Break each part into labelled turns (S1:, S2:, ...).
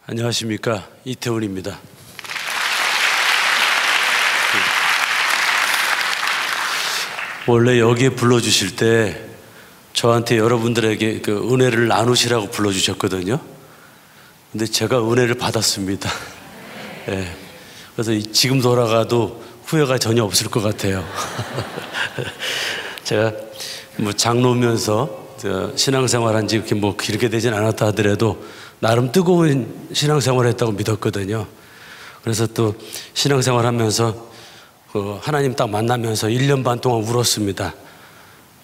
S1: 안녕하십니까, 이태훈입니다. 원래 여기에 불러주실 때 저한테 여러분들에게 그 은혜를 나누시라고 불러주셨거든요. 근데 제가 은혜를 받았습니다. 네. 그래서 지금 돌아가도 후회가 전혀 없을 것 같아요. 제가 뭐 장로면서 신앙생활 한 지 이렇게 뭐 길게 되진 않았다 하더라도 나름 뜨거운 신앙생활을 했다고 믿었거든요. 그래서 또 신앙생활 하면서 하나님 딱 만나면서 1년 반 동안 울었습니다.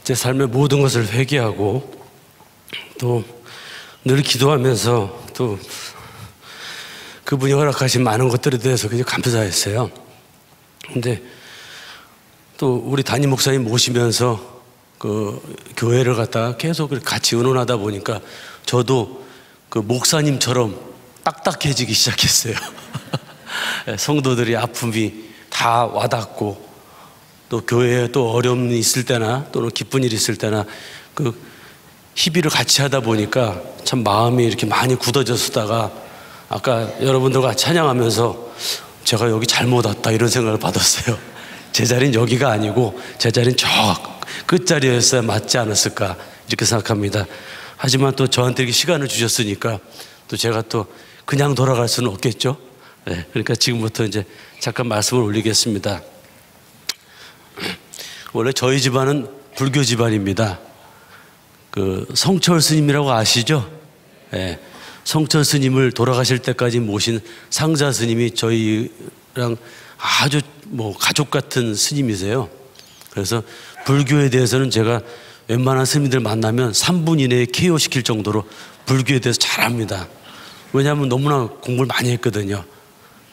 S1: 제 삶의 모든 것을 회개하고 또 늘 기도하면서 또 그분이 허락하신 많은 것들에 대해서 굉장히 감사했어요. 근데 또 우리 담임 목사님 모시면서 그 교회를 갖다가 계속 같이 의논하다 보니까 저도 그 목사님처럼 딱딱해지기 시작했어요. 성도들이 아픔이 다 와닿고 또 교회에 또 어려움이 있을 때나 또는 기쁜 일이 있을 때나 그 희비를 같이 하다 보니까 참 마음이 이렇게 많이 굳어졌다가 아까 여러분들과 찬양하면서 제가 여기 잘못 왔다 이런 생각을 받았어요. 제 자리는 여기가 아니고 제 자리는 저 끝자리였어야 맞지 않았을까 이렇게 생각합니다. 하지만 또 저한테 이렇게 시간을 주셨으니까 또 제가 또 그냥 돌아갈 수는 없겠죠. 네, 그러니까 지금부터 이제 잠깐 말씀을 올리겠습니다. 원래 저희 집안은 불교 집안입니다. 그 성철 스님이라고 아시죠? 네, 성철 스님을 돌아가실 때까지 모신 상자 스님이 저희랑 아주 뭐 가족 같은 스님이세요. 그래서 불교에 대해서는 제가 웬만한 스님들 만나면 3분 이내에 KO 시킬 정도로 불교에 대해서 잘 압니다. 왜냐하면 너무나 공부를 많이 했거든요.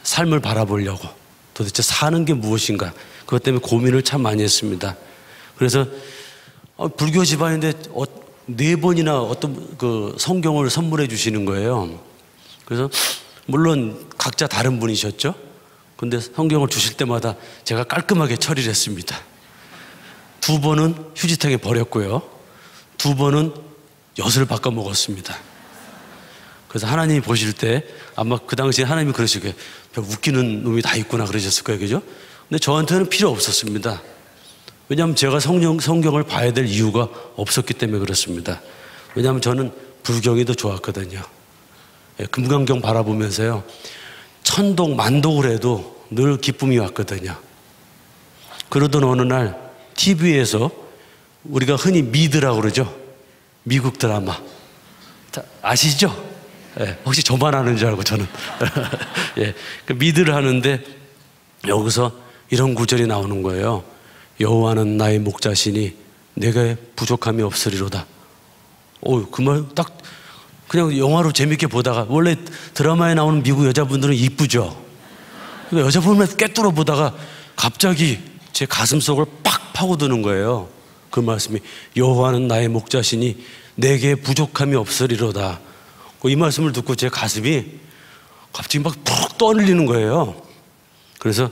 S1: 삶을 바라보려고 도대체 사는 게 무엇인가 그것 때문에 고민을 참 많이 했습니다. 그래서 불교 집안인데 4번이나 어떤 그 성경을 선물해 주시는 거예요. 그래서 물론 각자 다른 분이셨죠. 근데 성경을 주실 때마다 제가 깔끔하게 처리를 했습니다. 2번은 휴지통에 버렸고요. 2번은 엿을 바꿔 먹었습니다. 그래서 하나님이 보실 때 아마 그 당시에 하나님이 그러실 거예요. 웃기는 놈이 다 있구나 그러셨을 거예요. 그죠? 근데 저한테는 필요 없었습니다. 왜냐하면 제가 성경을 봐야 될 이유가 없었기 때문에 그렇습니다. 왜냐하면 저는 불경이 더 좋았거든요. 금강경 바라보면서요. 천독 만독을 해도 늘 기쁨이 왔거든요. 그러던 어느 날 TV에서 우리가 흔히 미드라고 그러죠. 미국 드라마. 아시죠? 예, 혹시 저만 아는 줄 알고 저는. 예, 그 미드를 하는데 여기서 이런 구절이 나오는 거예요. 여호와는 나의 목자시니 내게 부족함이 없으리로다. 그 말 딱 그냥 영화로 재밌게 보다가 원래 드라마에 나오는 미국 여자분들은 이쁘죠. 여자분을 꿰뚫어 보다가 갑자기 제 가슴 속을 팍 파고드는 거예요. 그 말씀이 여호와는 나의 목자시니 내게 부족함이 없으리로다. 이 말씀을 듣고 제 가슴이 갑자기 막 푹 떠올리는 거예요. 그래서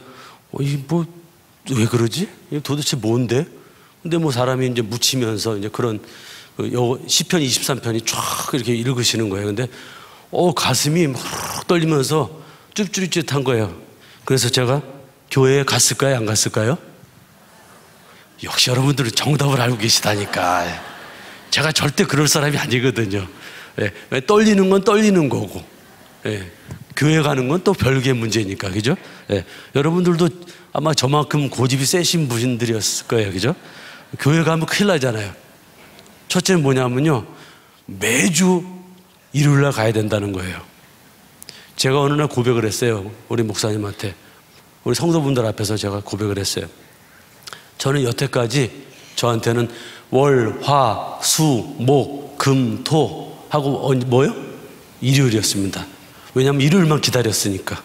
S1: 왜 그러지? 이게 도대체 뭔데? 근데 뭐 사람이 이제 묻히면서 이제 그런 시편 23편이 쫙 이렇게 읽으시는 거예요. 근데 가슴이 막 떨리면서 쭈�쭈릿한 거예요. 그래서 제가 교회에 갔을까요? 안 갔을까요? 역시 여러분들은 정답을 알고 계시다니까. 제가 절대 그럴 사람이 아니거든요. 왜 떨리는 건 떨리는 거고, 교회 가는 건 또 별개의 문제니까, 그죠? 여러분들도 아마 저만큼 고집이 세신 분들이었을 거예요, 그죠? 교회 가면 큰일 나잖아요. 첫째는 뭐냐면요, 매주 일요일 날 가야 된다는 거예요. 제가 어느 날 고백을 했어요. 우리 목사님한테, 우리 성도분들 앞에서 제가 고백을 했어요. 저는 여태까지 저한테는 월, 화, 수, 목, 금, 토 하고 뭐요? 일요일이었습니다. 왜냐하면 일요일만 기다렸으니까.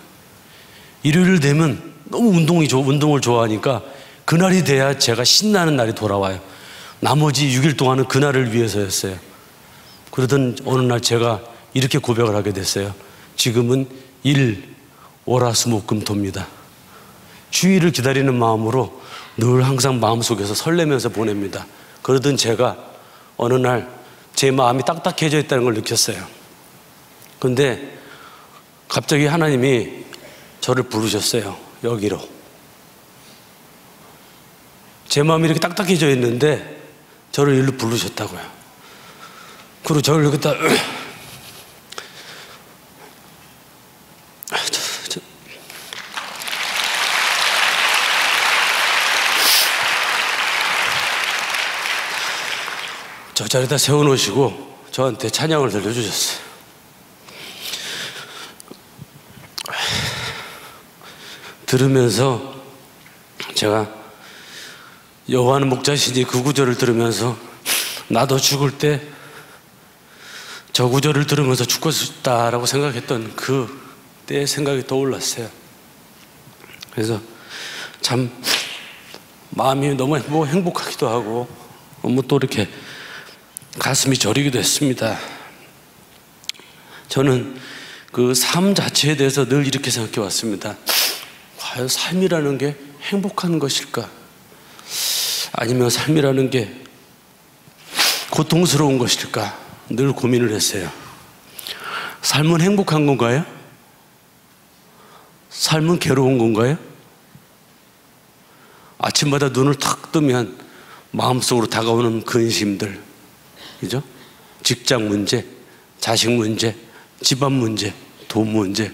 S1: 일요일 되면 너무 운동을 좋아하니까 그날이 돼야 제가 신나는 날이 돌아와요. 나머지 6일 동안은 그날을 위해서였어요. 그러던 어느 날 제가 이렇게 고백을 하게 됐어요. 지금은 일, 월, 화, 수, 목, 금, 토입니다. 주일을 기다리는 마음으로 늘 항상 마음속에서 설레면서 보냅니다. 그러던 제가 어느 날 제 마음이 딱딱해져 있다는 걸 느꼈어요. 근데 갑자기 하나님이 저를 부르셨어요. 여기로. 제 마음이 이렇게 딱딱해져 있는데 저를 일로 부르셨다고요. 그리고 저를 여기다 저 자리에다 세워놓으시고 저한테 찬양을 들려주셨어요. 들으면서 제가 여호와는 목자시니 그 구절을 들으면서 나도 죽을 때 저 구절을 들으면서 죽고 싶다라고 생각했던 그때의 생각이 떠올랐어요. 그래서 참 마음이 너무 행복하기도 하고 너무 또 이렇게 가슴이 저리기도 했습니다. 저는 그 삶 자체에 대해서 늘 이렇게 생각해 왔습니다. 과연 삶이라는 게 행복한 것일까? 아니면 삶이라는 게 고통스러운 것일까? 늘 고민을 했어요. 삶은 행복한 건가요? 삶은 괴로운 건가요? 아침마다 눈을 탁 뜨면 마음속으로 다가오는 근심들, 그죠? 직장 문제, 자식 문제, 집안 문제, 돈 문제,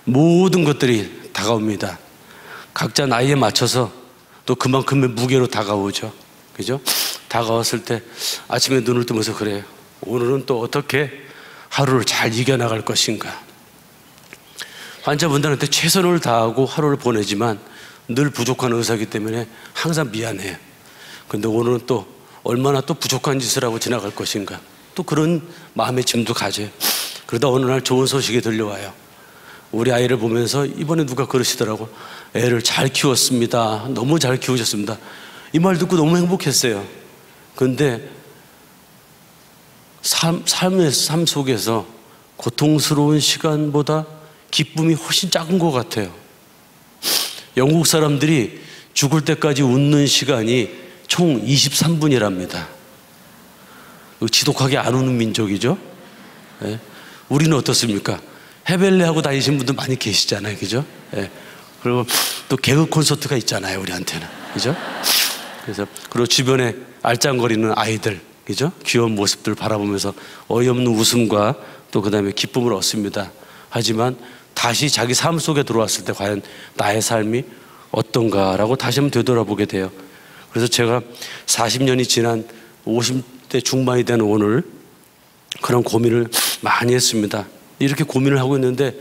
S1: 모든 것들이 다가옵니다. 각자 나이에 맞춰서 또 그만큼의 무게로 다가오죠. 그죠? 다가왔을 때 아침에 눈을 뜨면서 그래요. 오늘은 또 어떻게 하루를 잘 이겨나갈 것인가. 환자분들한테 최선을 다하고 하루를 보내지만 늘 부족한 의사이기 때문에 항상 미안해요. 근데 오늘은 또 얼마나 또 부족한 짓을 하고 지나갈 것인가. 또 그런 마음의 짐도 가져요. 그러다 어느 날 좋은 소식이 들려와요. 우리 아이를 보면서 이번에 누가 그러시더라고. 애를 잘 키웠습니다. 너무 잘 키우셨습니다. 이 말 듣고 너무 행복했어요. 그런데 삶 속에서 고통스러운 시간보다 기쁨이 훨씬 작은 것 같아요. 영국 사람들이 죽을 때까지 웃는 시간이 총 23분이랍니다. 지독하게 안 우는 민족이죠. 네. 우리는 어떻습니까? 해벨레 하고 다니신 분들 많이 계시잖아요. 그죠? 네. 그리고 또 개그 콘서트가 있잖아요. 우리한테는. 그죠? 그래서, 그리고 주변에 알짱거리는 아이들, 그죠? 귀여운 모습들 바라보면서 어이없는 웃음과 또 그 다음에 기쁨을 얻습니다. 하지만 다시 자기 삶 속에 들어왔을 때 과연 나의 삶이 어떤가라고 다시 한번 되돌아보게 돼요. 그래서 제가 40년이 지난 50대 중반이 된 오늘 그런 고민을 많이 했습니다. 이렇게 고민을 하고 있는데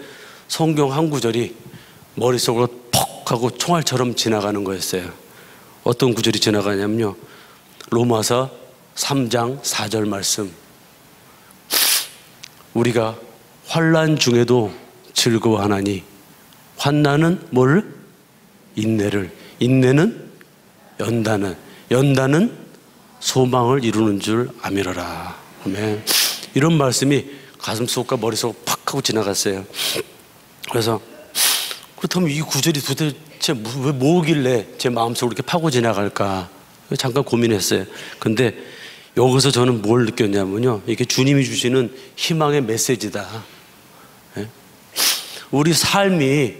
S1: 성경 한 구절이 머릿속으로 퍽 하고 총알처럼 지나가는 거였어요. 어떤 구절이 지나가냐면요. 로마서 3장 4절 말씀. 우리가 환난 중에도 즐거워하나니 환난은 뭘? 인내를, 인내는 연단은, 연단은 소망을 이루는 줄 아미러라. 아멘. 이런 말씀이 가슴속과 머릿속 팍 하고 지나갔어요. 그래서 그렇다면 이 구절이 도대체 왜 뭐길래 제 마음속으로 이렇게 파고 지나갈까? 잠깐 고민했어요. 근데 여기서 저는 뭘 느꼈냐면요. 이게 주님이 주시는 희망의 메시지다. 예? 우리 삶이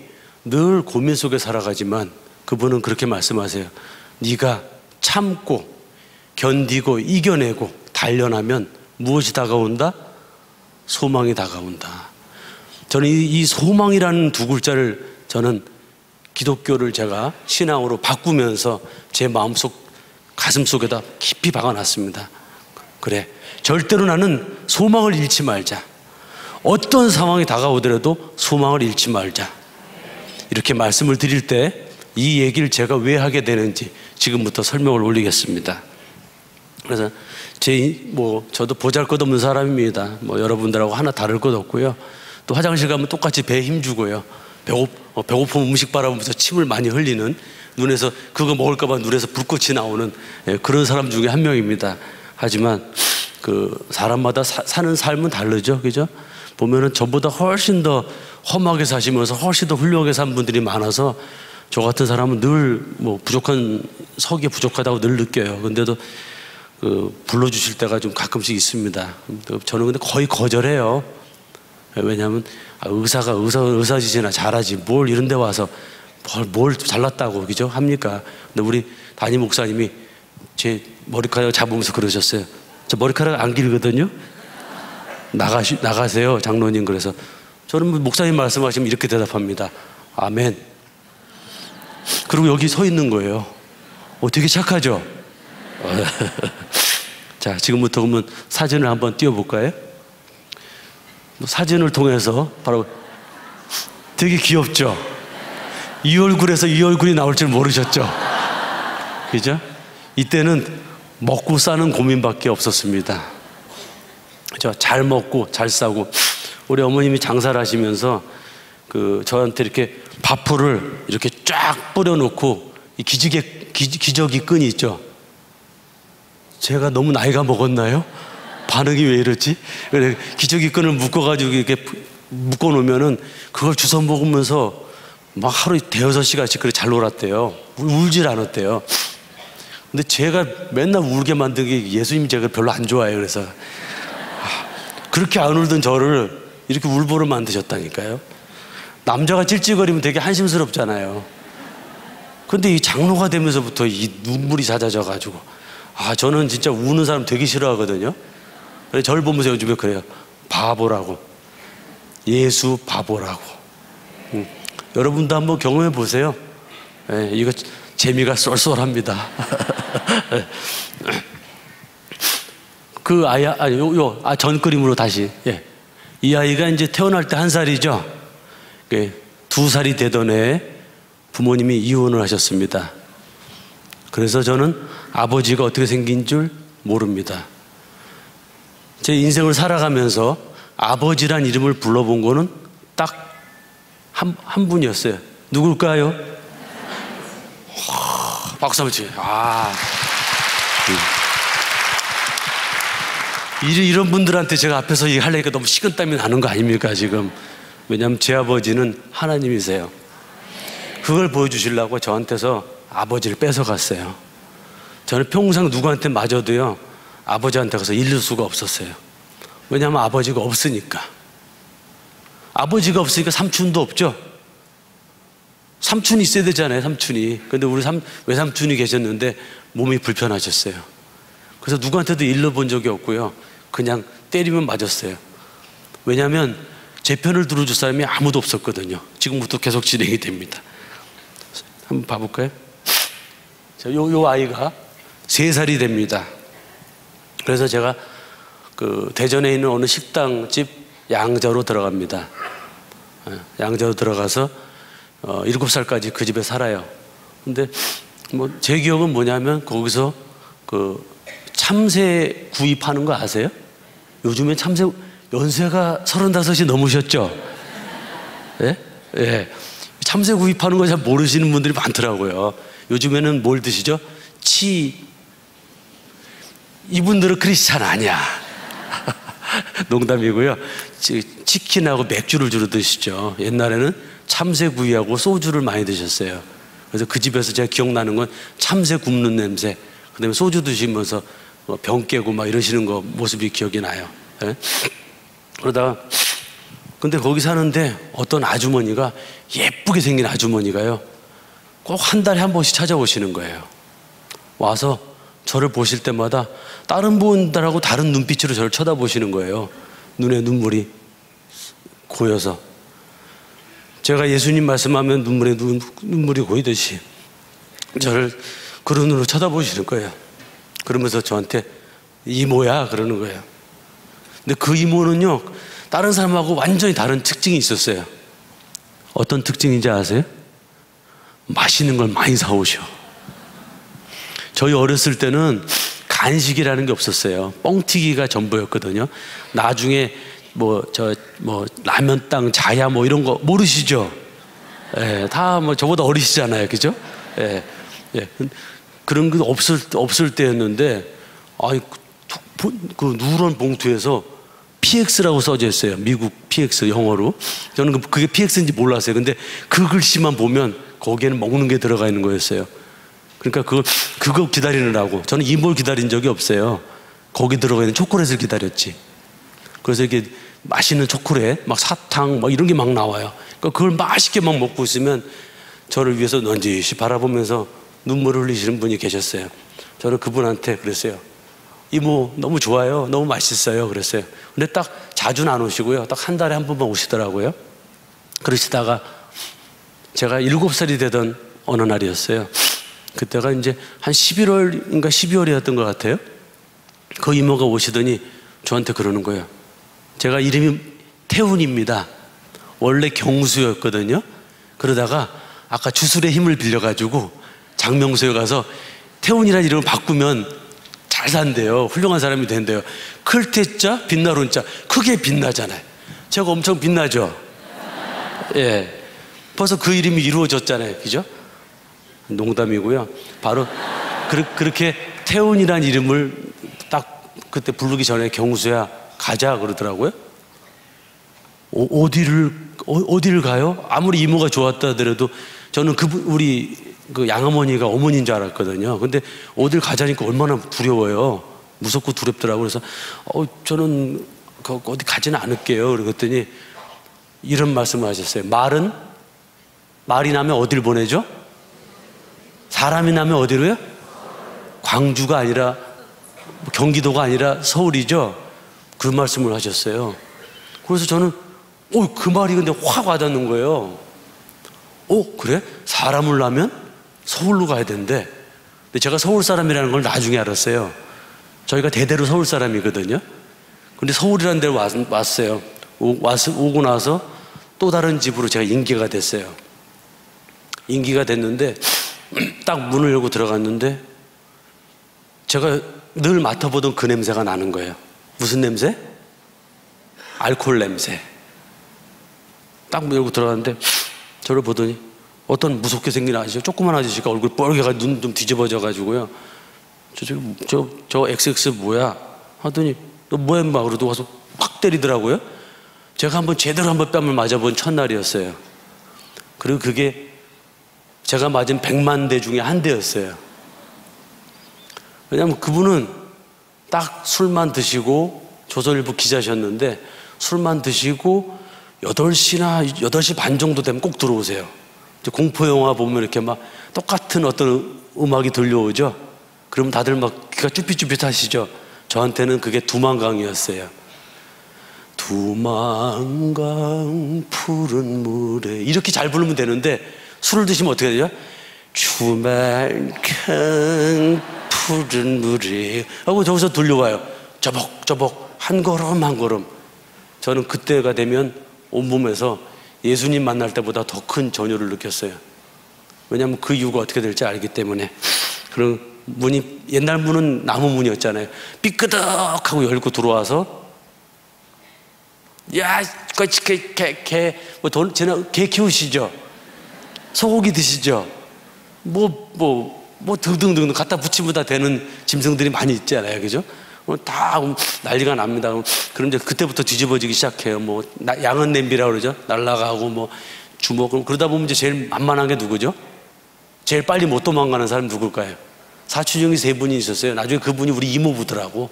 S1: 늘 고민 속에 살아가지만 그분은 그렇게 말씀하세요. 네가 참고 견디고 이겨내고 단련하면 무엇이 다가온다? 소망이 다가온다. 저는 이 소망이라는 두 글자를 저는 기독교를 제가 신앙으로 바꾸면서 제 마음속 가슴속에다 깊이 박아놨습니다. 그래, 절대로 나는 소망을 잃지 말자. 어떤 상황이 다가오더라도 소망을 잃지 말자. 이렇게 말씀을 드릴 때 이 얘기를 제가 왜 하게 되는지 지금부터 설명을 올리겠습니다. 그래서 저도 보잘것없는 사람입니다. 여러분들하고 하나 다를 것 없고요. 또 화장실 가면 똑같이 배에 힘주고요. 배고프면 음식 바라보면서 침을 많이 흘리는, 눈에서 그거 먹을까봐 눈에서 불꽃이 나오는 그런 사람 중에 한 명입니다. 하지만 그 사람마다 사는 삶은 다르죠, 그죠? 보면은 저보다 훨씬 더 험하게 사시면서 훨씬 더 훌륭하게 산 분들이 많아서 저 같은 사람은 늘 부족한 서기에 부족하다고 늘 느껴요. 근데도 불러주실 때가 좀 가끔씩 있습니다. 저는 근데 거의 거절해요. 왜냐하면 의사짓이나 잘하지 뭘 이런 데 와서 뭘 잘났다고 그죠? 합니까? 근데 우리 담임 목사님이 제 머리카락 잡으면서 그러셨어요. 저 머리카락 안 길거든요. 나가세요 장로님. 그래서 저는 목사님 말씀하시면 이렇게 대답합니다. 아멘. 그리고 여기 서 있는 거예요. 되게 착하죠? 자, 지금부터 그러면 사진을 한번 띄워볼까요? 사진을 통해서 바로 되게 귀엽죠? 이 얼굴에서 이 얼굴이 나올 줄 모르셨죠? 그죠? 이때는 먹고 사는 고민밖에 없었습니다. 그죠? 잘 먹고 잘 싸고. 우리 어머님이 장사를 하시면서 저한테 이렇게 밥풀을 이렇게 쫙 뿌려놓고 이 기저귀 끈이 있죠? 제가 너무 나이가 먹었나요? 반응이 왜 이러지? 기저귀 끈을 묶어가지고 이렇게 묶어놓으면은 그걸 주워 먹으면서 막 하루 대여섯 시간씩 그렇게 잘 놀았대요. 울질 않았대요. 근데 제가 맨날 울게 만든 게 예수님이 제가 별로 안 좋아해요. 그래서 그렇게 안 울던 저를 이렇게 울보를 만드셨다니까요. 남자가 찔찔거리면 되게 한심스럽잖아요. 근데 이 장로가 되면서부터 이 눈물이 잦아져가지고 저는 진짜 우는 사람 되게 싫어하거든요. 그래서 저를 보면서 요즘에 그래요. 바보라고. 예수 바보라고. 여러분도 한번 경험해 보세요. 이거 재미가 쏠쏠합니다. 전 그림으로 다시. 이 아이가 이제 태어날 때 1살이죠. 2살이 되던 해에 부모님이 이혼을 하셨습니다. 그래서 저는 아버지가 어떻게 생긴 줄 모릅니다. 제 인생을 살아가면서 아버지란 이름을 불러본 거는 딱 한 분이었어요. 누굴까요? 박수 한번 치세요. 이런 분들한테 제가 앞에서 하려니까 너무 식은땀이 나는 거 아닙니까 지금? 왜냐하면 제 아버지는 하나님이세요. 그걸 보여주시려고 저한테서 아버지를 뺏어갔어요. 저는 평생 누구한테 맞아도요 아버지한테 가서 잃을 수가 없었어요. 왜냐하면 아버지가 없으니까. 아버지가 없으니까 삼촌도 없죠. 삼촌이 있어야 되잖아요. 삼촌이. 근데 우리 외삼촌이 계셨는데 몸이 불편하셨어요. 그래서 누구한테도 일러본 적이 없고요 그냥 때리면 맞았어요. 왜냐하면 제 편을 들어줄 사람이 아무도 없었거든요. 지금부터 계속 진행이 됩니다. 한번 봐볼까요? 자, 요 아이가 3살이 됩니다. 그래서 제가 대전에 있는 어느 식당집 양자로 들어갑니다. 양자로 들어가서 7살까지 그 집에 살아요. 근데 제 기억은 뭐냐면 거기서 참새 구입하는 거 아세요? 요즘에 참새 연세가 35이 넘으셨죠? 예? 예. 참새 구입하는 거 잘 모르시는 분들이 많더라고요. 요즘에는 뭘 드시죠? 이분들은 크리스찬 아니야. 농담이고요. 치킨하고 맥주를 주로 드시죠. 옛날에는 참새구이하고 소주를 많이 드셨어요. 그래서 그 집에서 제가 기억나는 건 참새 굽는 냄새, 그 다음에 소주 드시면서 병 깨고 막 이러시는 거 모습이 기억이 나요. 네? 그러다가 근데 거기 사는데 어떤 아주머니가, 예쁘게 생긴 아주머니가요 꼭 한 달에 한 번씩 찾아오시는 거예요. 와서 저를 보실 때마다 다른 분들하고 다른 눈빛으로 저를 쳐다보시는 거예요. 눈에 눈물이 고여서. 제가 예수님 말씀하면 눈물이 고이듯이 저를 그런 눈으로 쳐다보시는 거예요. 그러면서 저한테 이모야 그러는 거예요. 근데 그 이모는요 다른 사람하고 완전히 다른 특징이 있었어요. 어떤 특징인지 아세요? 맛있는 걸 많이 사오셔. 저희 어렸을 때는 간식이라는 게 없었어요. 뻥튀기가 전부였거든요. 나중에 라면땅, 자야 이런 거 모르시죠? 예, 다 저보다 어리시잖아요. 그죠? 예, 예. 그런 게 없을 때였는데, 그 누런 봉투에서 PX라고 써져 있어요. 미국 PX 영어로. 저는 그게 PX인지 몰랐어요. 근데 그 글씨만 보면 거기에는 먹는 게 들어가 있는 거였어요. 그러니까 그거 기다리느라고 저는 이모를 기다린 적이 없어요. 거기 들어가 있는 초콜릿을 기다렸지. 그래서 이렇게 맛있는 초콜릿, 막 사탕, 막 이런 게 막 나와요. 그러니까 그걸 맛있게 막 먹고 있으면 저를 위해서 넌지시 바라보면서 눈물을 흘리시는 분이 계셨어요. 저는 그분한테 그랬어요. 이모 너무 좋아요. 너무 맛있어요. 그랬어요. 근데 딱 자주는 안 오시고요. 딱 한 달에 한 번만 오시더라고요. 그러시다가 제가 7살이 되던 어느 날이었어요. 그때가 이제 한 11월인가 12월이었던 것 같아요. 그 이모가 오시더니 저한테 그러는 거예요. 제가 이름이 태훈입니다. 원래 경수였거든요. 그러다가 아까 주술의 힘을 빌려가지고 장명소에 가서 태훈이라는 이름을 바꾸면 잘 산대요. 훌륭한 사람이 된대요. 클 태자, 빛나룬 자. 크게 빛나잖아요. 제가 엄청 빛나죠? 예. 벌써 그 이름이 이루어졌잖아요. 그죠? 농담이고요. 바로 그렇게 태훈이라는 이름을 딱 그때 부르기 전에 경수야 가자 그러더라고요. 어디를 가요? 아무리 이모가 좋았다 하더라도 저는 우리 그 양어머니가 어머니인 줄 알았거든요. 근데 어딜 가자니까 얼마나 두려워요. 무섭고 두렵더라고요. 그래서 저는 어디 가지는 않을게요. 그랬더니 이런 말씀을 하셨어요. 말이 나면 어딜 보내죠? 사람이 나면 어디로요? 광주가 아니라 경기도가 아니라 서울이죠. 그 말씀을 하셨어요. 그래서 저는 그 말이 근데 확 와닿는 거예요. 그래? 사람을 낳으면 서울로 가야 된대. 근데 제가 서울 사람이라는 걸 나중에 알았어요. 저희가 대대로 서울 사람이거든요. 근데 서울이라는 데로 왔어요. 오고 나서 또 다른 집으로 제가 인기가 됐어요. 인기가 됐는데 딱 문을 열고 들어갔는데 제가 늘 맡아보던 그 냄새가 나는 거예요. 무슨 냄새? 알코올 냄새. 딱 문 열고 들어갔는데 저를 보더니 어떤 무섭게 생긴 아저씨, 조그만 아저씨가 얼굴 뻘개가 눈 좀 뒤집어져 가지고요. 저 XX 뭐야? 하더니 너 뭐야 인마? 그러고 와서 확 때리더라고요. 제가 제대로 한번 뺨을 맞아본 첫날이었어요. 그리고 그게 제가 맞은 100만 대 중에 한 대였어요. 왜냐하면 그분은 딱 술만 드시고 조선일보 기자셨는데 술만 드시고 8시 반 정도 되면 꼭 들어오세요. 공포영화 보면 이렇게 막 똑같은 어떤 음악이 들려오죠. 그러면 다들 막 귀가 쭈삣쭈삣 하시죠. 저한테는 그게 두만강이었어요. 두만강 푸른 물에 이렇게 잘 부르면 되는데 술을 드시면 어떻게 되죠? 주만강 푸른 물에 하고 저기서 들려와요. 저벅저벅 한 걸음 한 걸음. 저는 그때가 되면 온몸에서 예수님 만날 때보다 더 큰 전율을 느꼈어요. 왜냐하면 그 이유가 어떻게 될지 알기 때문에. 그런 문이, 옛날 문은 나무 문이었잖아요. 삐끄덕하고 열고 들어와서 야, 개 키우시죠? 소고기 드시죠? 등등등 갖다 붙이면 다 되는 짐승들이 많이 있잖아요. 그죠? 다 난리가 납니다. 그럼 이제 그때부터 뒤집어지기 시작해요. 양은 냄비라고 그러죠. 날아가고 주먹. 그러다 보면 이제 제일 만만한 게 누구죠? 제일 빨리 못 도망가는 사람 누굴까요? 사촌 형이 3분이 있었어요. 나중에 그분이 우리 이모부더라고.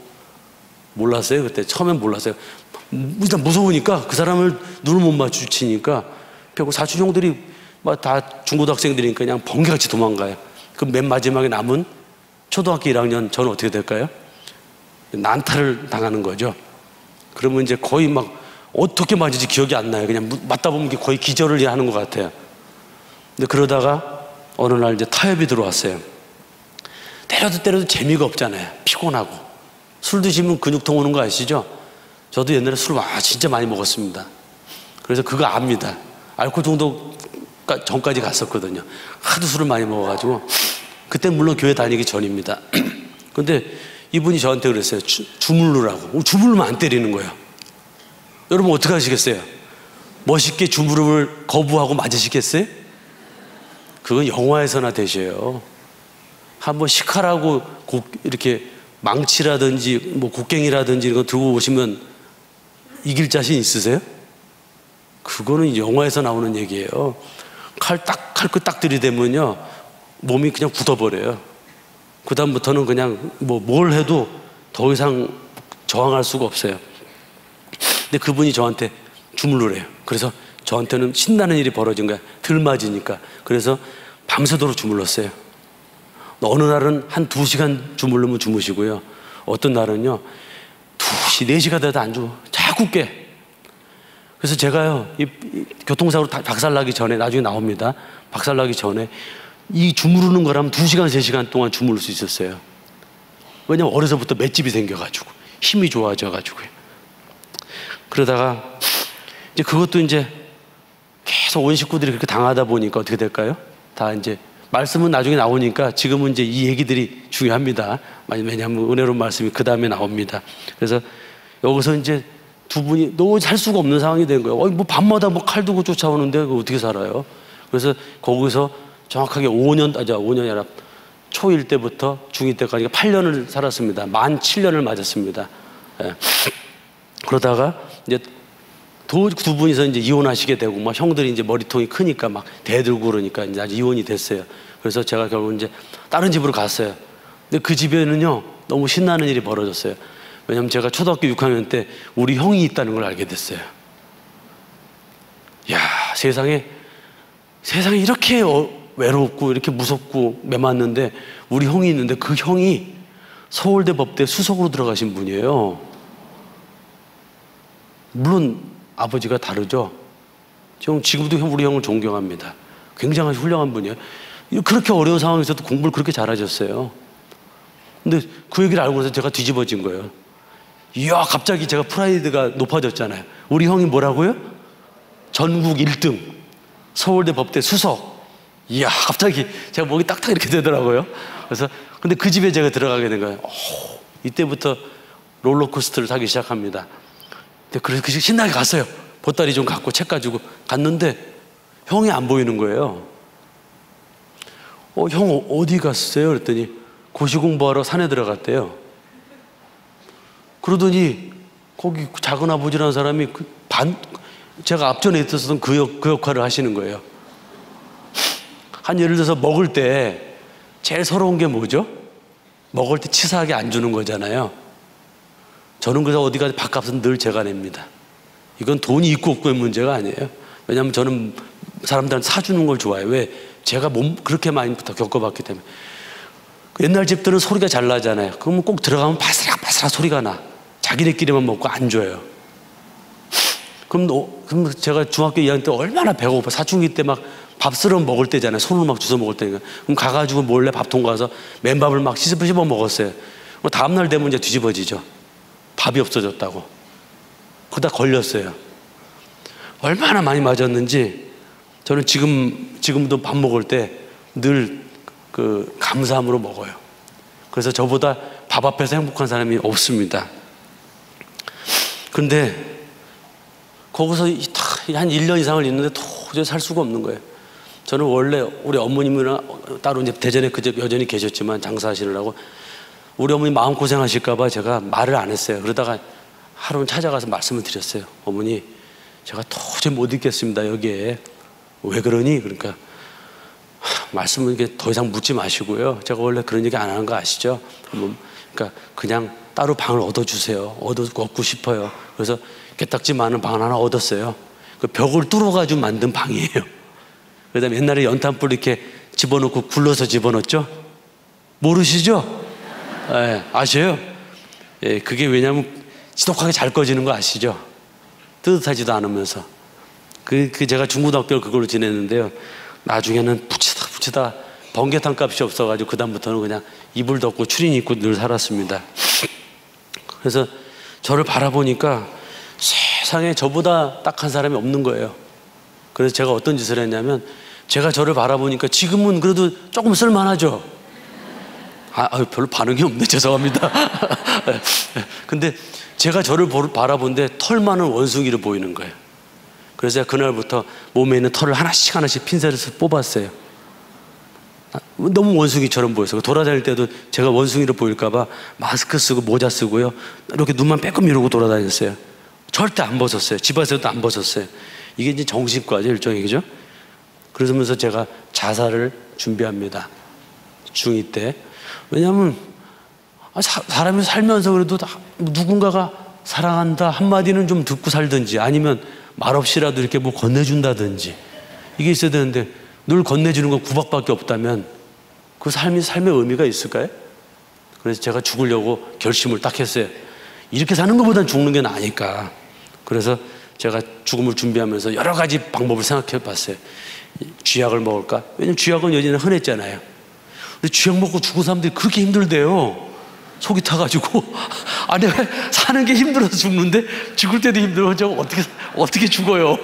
S1: 몰랐어요. 그때 처음엔 몰랐어요. 일단 무서우니까 그 사람을 눈을 못 마주치니까 결국 사촌 형들이 다 중고등학생들이니까 그냥 번개같이 도망가요. 그 맨 마지막에 남은 초등학교 1학년 저는 어떻게 될까요? 난타를 당하는 거죠. 그러면 이제 거의 어떻게 맞은지 기억이 안 나요. 그냥 맞다 보면 거의 기절을 하는 것 같아요. 근데 그러다가 어느 날 이제 타협이 들어왔어요. 때려도 재미가 없잖아요. 피곤하고. 술 드시면 근육통 오는 거 아시죠? 저도 옛날에 술을 진짜 많이 먹었습니다. 그래서 그거 압니다. 알코올 중독 전까지 갔었거든요. 하도 술을 많이 먹어가지고. 그때 물론 교회 다니기 전입니다. 근데 이분이 저한테 그랬어요. 주물르라고. 주물르면 안 때리는 거예요. 여러분 어떻게 하시겠어요? 멋있게 주물음을 거부하고 맞으시겠어요? 그건 영화에서나 되셔요. 한번 시칼하고 이렇게 망치라든지 곡괭이라든지 이런 거 들고 오시면 이길 자신 있으세요? 그거는 영화에서 나오는 얘기예요. 칼 딱 들이대면요 몸이 그냥 굳어버려요. 그 다음부터는 그냥 뭘 해도 더 이상 저항할 수가 없어요. 근데 그분이 저한테 주물르래요. 그래서 저한테는 신나는 일이 벌어진 거야. 들 맞으니까. 그래서 밤새도록 주물렀어요. 어느 날은 한 2시간 주물르면 주무시고요. 어떤 날은요 2시, 4시가 돼도 안 주무. 자꾸 깨. 그래서 제가요 이 교통사고로 박살나기 전에, 나중에 나옵니다. 박살나기 전에 이 주무르는 거라면 2시간, 3시간 동안 주무를 수 있었어요. 왜냐면 어려서부터 맷집이 생겨가지고 힘이 좋아져가지고요. 그러다가 이제 그것도 이제 계속 온 식구들이 그렇게 당하다 보니까 어떻게 될까요? 다 이제 말씀은 나중에 나오니까 지금은 이제 이 얘기들이 중요합니다. 왜냐하면 은혜로운 말씀이 그 다음에 나옵니다. 그래서 여기서 이제 두 분이 너무 살 수가 없는 상황이 된 거예요. 뭐 밤마다 뭐 칼 두고 쫓아오는데 그거 어떻게 살아요? 그래서 거기서 정확하게 5년이 아니라 초1 때부터 중2 때까지 8년을 살았습니다. 만 7년을 맞았습니다. 예. 그러다가 이제 두 분이서 이제 이혼하시게 되고, 막 형들이 이제 머리통이 크니까 막 대들고 그러니까 이제 아주 이혼이 됐어요. 그래서 제가 결국 이제 다른 집으로 갔어요. 근데 그 집에는요, 너무 신나는 일이 벌어졌어요. 왜냐면 제가 초등학교 6학년 때 우리 형이 있다는 걸 알게 됐어요. 야, 세상에 이렇게 외롭고 이렇게 무섭고 매맞는데 우리 형이 있는데 그 형이 서울대 법대 수석으로 들어가신 분이에요. 물론 아버지가 다르죠. 지금도 우리 형을 존경합니다. 굉장히 훌륭한 분이에요. 그렇게 어려운 상황에서도 공부를 그렇게 잘하셨어요. 근데 그 얘기를 알고 나서 제가 뒤집어진 거예요. 이야, 갑자기 제가 프라이드가 높아졌잖아요. 우리 형이 뭐라고요? 전국 1등 서울대 법대 수석. 이야, 갑자기 제가 목이 딱딱 이렇게 되더라고요. 그래서 근데 그 집에 제가 들어가게 된 거예요. 이때부터 롤러코스터를 타기 시작합니다. 그래서 그 신나게 갔어요. 보따리 좀 갖고 책 가지고 갔는데 형이 안 보이는 거예요. 형 어디 갔어요? 그랬더니 고시 공부하러 산에 들어갔대요. 그러더니 거기 작은 아버지라는 사람이 제가 앞전에 있었던 그 역할을 하시는 거예요. 한 예를 들어서 먹을 때 제일 서러운 게 뭐죠? 먹을 때 치사하게 안 주는 거잖아요. 저는 그래서 어디 가서 밥값은 늘 제가 냅니다. 이건 돈이 있고 없고의 문제가 아니에요. 왜냐하면 저는 사람들한테 사주는 걸 좋아해요. 왜? 제가 그렇게 많이 겪어봤기 때문에. 옛날 집들은 소리가 잘 나잖아요. 그러면 꼭 들어가면 바스락바스락 소리가 나. 자기네끼리만 먹고 안 줘요. 그럼 제가 중학교 2학년 때 얼마나 배고파. 사춘기 때 막 밥 쓸어 먹을 때잖아요. 손으로 막 주워 먹을 때니까. 그럼 가가지고 몰래 밥통 가서 맨밥을 막 씹어 먹었어요. 다음날 되면 이제 뒤집어지죠. 밥이 없어졌다고. 그러다 걸렸어요. 얼마나 많이 맞았는지 저는 지금도 밥 먹을 때 늘 그 감사함으로 먹어요. 그래서 저보다 밥 앞에서 행복한 사람이 없습니다. 근데 거기서 한 1년 이상을 있는데 도저히 살 수가 없는 거예요. 저는 원래 우리 어머님이랑 따로 이제 대전에 여전히 계셨지만 장사하시느라고 우리 어머니 마음고생 하실까봐 제가 말을 안 했어요. 그러다가 하루는 찾아가서 말씀을 드렸어요. 어머니, 제가 도저히 못 있겠습니다, 여기에. 왜 그러니? 그러니까 말씀을 이게 더 이상 묻지 마시고요. 제가 원래 그런 얘기 안 하는 거 아시죠? 그러니까 그냥 따로 방을 얻어주세요. 얻고 싶어요. 그래서 개딱지 많은 방 하나 얻었어요. 그 벽을 뚫어가지고 만든 방이에요. 그다음에 옛날에 연탄불 이렇게 집어넣고 굴러서 집어넣었죠? 모르시죠? 예, 아셔요? 예, 그게 왜냐면 지독하게 잘 꺼지는 거 아시죠? 뜨뜻하지도 않으면서. 제가 중고등학교를 그걸로 지냈는데요. 나중에는 붙이다 번개탄 값이 없어가지고 그다음부터는 그냥 이불 덮고 추린 입고 늘 살았습니다. 그래서 저를 바라보니까 세상에 저보다 딱한 사람이 없는 거예요. 그래서 제가 어떤 짓을 했냐면 제가 저를 바라보니까 지금은 그래도 조금 쓸만하죠. 별로 반응이 없네. 죄송합니다. 근데 제가 저를 바라본데 털 많은 원숭이를 보이는 거예요. 그래서 제가 그날부터 몸에 있는 털을 하나씩 핀셋을 뽑았어요. 너무 원숭이처럼 보였어요. 돌아다닐 때도 제가 원숭이로 보일까봐 마스크 쓰고 모자 쓰고요. 이렇게 눈만 빼끔 이러고 돌아다녔어요. 절대 안 벗었어요. 집에서도 안 벗었어요. 이게 이제 정신과죠, 일종의. 그죠? 그러면서 제가 자살을 준비합니다. 중2 때. 왜냐하면 사람이 살면서 그래도 누군가가 사랑한다 한마디는 좀 듣고 살든지 아니면 말없이라도 이렇게 뭐 건네준다든지 이게 있어야 되는데 늘 건네주는 건 구박밖에 없다면 그 삶의 의미가 있을까요? 그래서 제가 죽으려고 결심을 딱 했어요. 이렇게 사는 것보단 죽는 게 나으니까. 그래서 제가 죽음을 준비하면서 여러 가지 방법을 생각해 봤어요. 쥐약을 먹을까? 왜냐면 쥐약은 예전에 흔했잖아요. 근데 쥐약 먹고 죽은 사람들이 그렇게 힘들대요. 속이 타가지고. 아니, 사는 게 힘들어서 죽는데 죽을 때도 힘들어져. 어떻게 죽어요?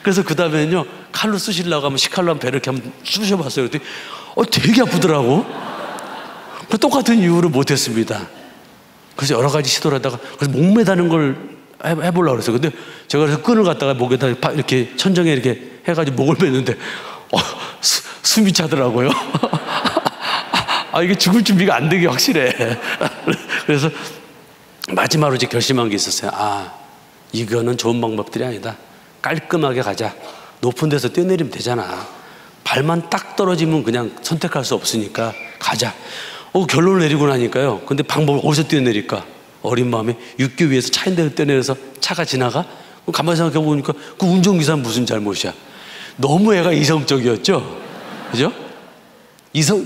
S1: 그래서 그 다음에는요, 칼로 쑤시려고 하면 식칼로 한번 배를 이렇게 한번 쑤셔봤어요. 그랬더니 되게 아프더라고. 그 똑같은 이유를 못했습니다. 그래서 여러 가지 시도를 하다가 그래서 목 매다는 걸 해보려고 그랬어요. 근데 제가 그래서 끈을 갖다가 목에다 이렇게 천정에 이렇게 해가지고 목을 맸는데 숨이 차더라고요. 이게 죽을 준비가 안 되게 확실해. 그래서 마지막으로 이제 결심한 게 있었어요. 이거는 좋은 방법들이 아니다. 깔끔하게 가자. 높은 데서 뛰어내리면 되잖아. 발만 딱 떨어지면 그냥 선택할 수 없으니까 가자. 결론을 내리고 나니까요. 근데 방법을 어디서 뛰어내릴까? 어린 마음에 육교 위에서 차인데 뛰어내려서 차가 지나가? 가만히 생각해 보니까 그 운전기사는 무슨 잘못이야? 너무 애가 이성적이었죠? 그죠?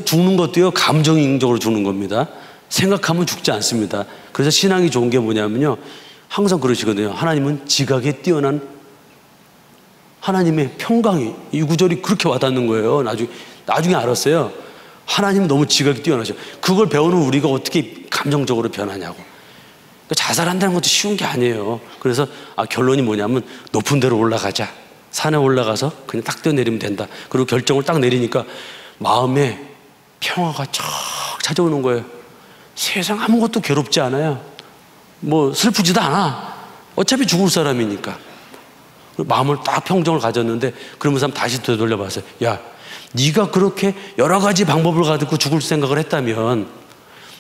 S1: 죽는 것도요, 감정적으로 죽는 겁니다. 생각하면 죽지 않습니다. 그래서 신앙이 좋은 게 뭐냐면요, 항상 그러시거든요. 하나님은 지각에 뛰어난 하나님의 평강이, 이 구절이 그렇게 와닿는 거예요. 나중에 알았어요. 하나님은 너무 지각이 뛰어나죠. 그걸 배우는 우리가 어떻게 감정적으로 변하냐고. 그러니까 자살한다는 것도 쉬운 게 아니에요. 그래서 결론이 뭐냐면 높은 데로 올라가자. 산에 올라가서 그냥 딱 뛰어내리면 된다. 그리고 결정을 딱 내리니까 마음에 평화가 쫙 찾아오는 거예요. 세상 아무것도 괴롭지 않아요. 뭐 슬프지도 않아. 어차피 죽을 사람이니까. 마음을 딱 평정을 가졌는데 그러면서 다시 되돌려봤어요. 야, 네가 그렇게 여러 가지 방법을 가지고 죽을 생각을 했다면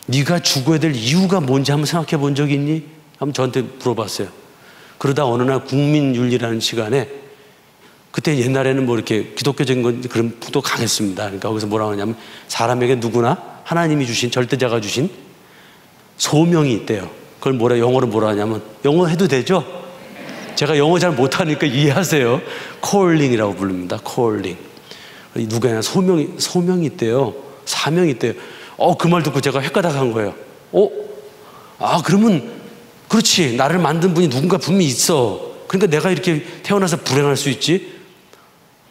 S1: 네가 죽어야 될 이유가 뭔지 한번 생각해 본 적 있니? 한번 저한테 물어봤어요. 그러다 어느 날 국민윤리라는 시간에, 그때 옛날에는 뭐 이렇게 기독교적인 건 그런 풍도 강했습니다. 그러니까 거기서 뭐라고 하냐면 사람에게 누구나 하나님이 주신, 절대자가 주신 소명이 있대요. 그걸 영어로 뭐라 하냐면, 영어 해도 되죠? 제가 영어 잘 못하니까 이해하세요. calling이라고 부릅니다. calling. 누구나 소명이 있대요. 사명이 있대요. 그 말 듣고 제가 헷가닥한 거예요. 그러면 그렇지, 나를 만든 분이 누군가 분명히 있어. 그러니까 내가 이렇게 태어나서 불행할 수 있지.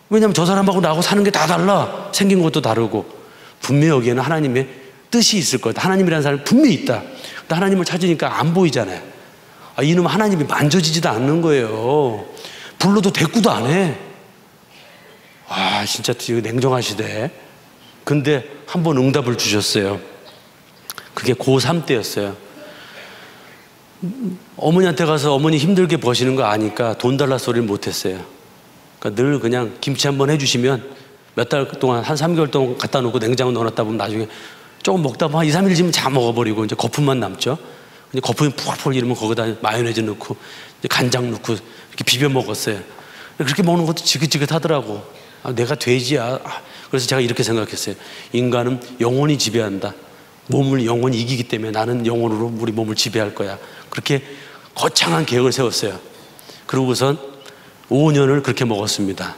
S1: 왜냐하면 저 사람하고 나하고 사는 게 다 달라. 생긴 것도 다르고. 분명히 여기에는 하나님의 뜻이 있을 거다. 하나님이라는 사람이 분명히 있다. 근데 하나님을 찾으니까 안 보이잖아요. 이놈은 하나님이 만져지지도 않는 거예요. 불러도 대꾸도 안 해. 진짜 냉정하시대. 근데 한 번 응답을 주셨어요. 그게 고3 때였어요. 어머니한테 가서 어머니 힘들게 버시는 거 아니까 돈 달라 소리를 못했어요. 그러니까 늘 그냥 김치 한번 해주시면 몇 달 동안, 한 3개월 동안 갖다 놓고 냉장고 넣어놨다 보면 나중에 조금 먹다 보면 한 2, 3일 지면 다 먹어버리고 이제 거품만 남죠. 이제 거품이 푹푹 이러면 거기다 마요네즈 넣고 이제 간장 넣고 이렇게 비벼 먹었어요. 그렇게 먹는 것도 지긋지긋하더라고. 내가 돼지야. 그래서 제가 이렇게 생각했어요. 인간은 영혼이 지배한다. 몸을 영혼이 이기기 때문에 나는 영혼으로 우리 몸을 지배할 거야. 그렇게 거창한 계획을 세웠어요. 그러고선 5년을 그렇게 먹었습니다.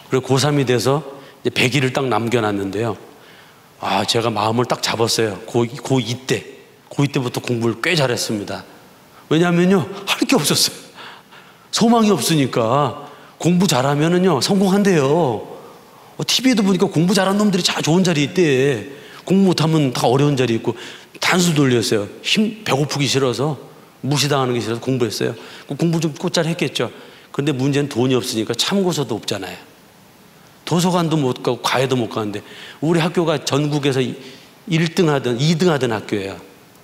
S1: 그리고 고3이 돼서 이제 100일을 딱 남겨놨는데요. 제가 마음을 딱 잡았어요. 고2 때. 고2 때부터 공부를 꽤 잘했습니다. 왜냐하면요, 할 게 없었어요. 소망이 없으니까. 공부 잘하면은요, 성공한대요. TV에도 보니까 공부 잘하는 놈들이 다 좋은 자리에 있대. 공부 못하면 다 어려운 자리에 있고. 단수 돌렸어요. 배고프기 싫어서, 무시당하는 게 싫어서 공부했어요. 공부 좀 곧잘 했겠죠. 근데 문제는 돈이 없으니까 참고서도 없잖아요. 도서관도 못 가고 과외도 못 가는데, 우리 학교가 전국에서 1등 하던 2등 하던 학교예요.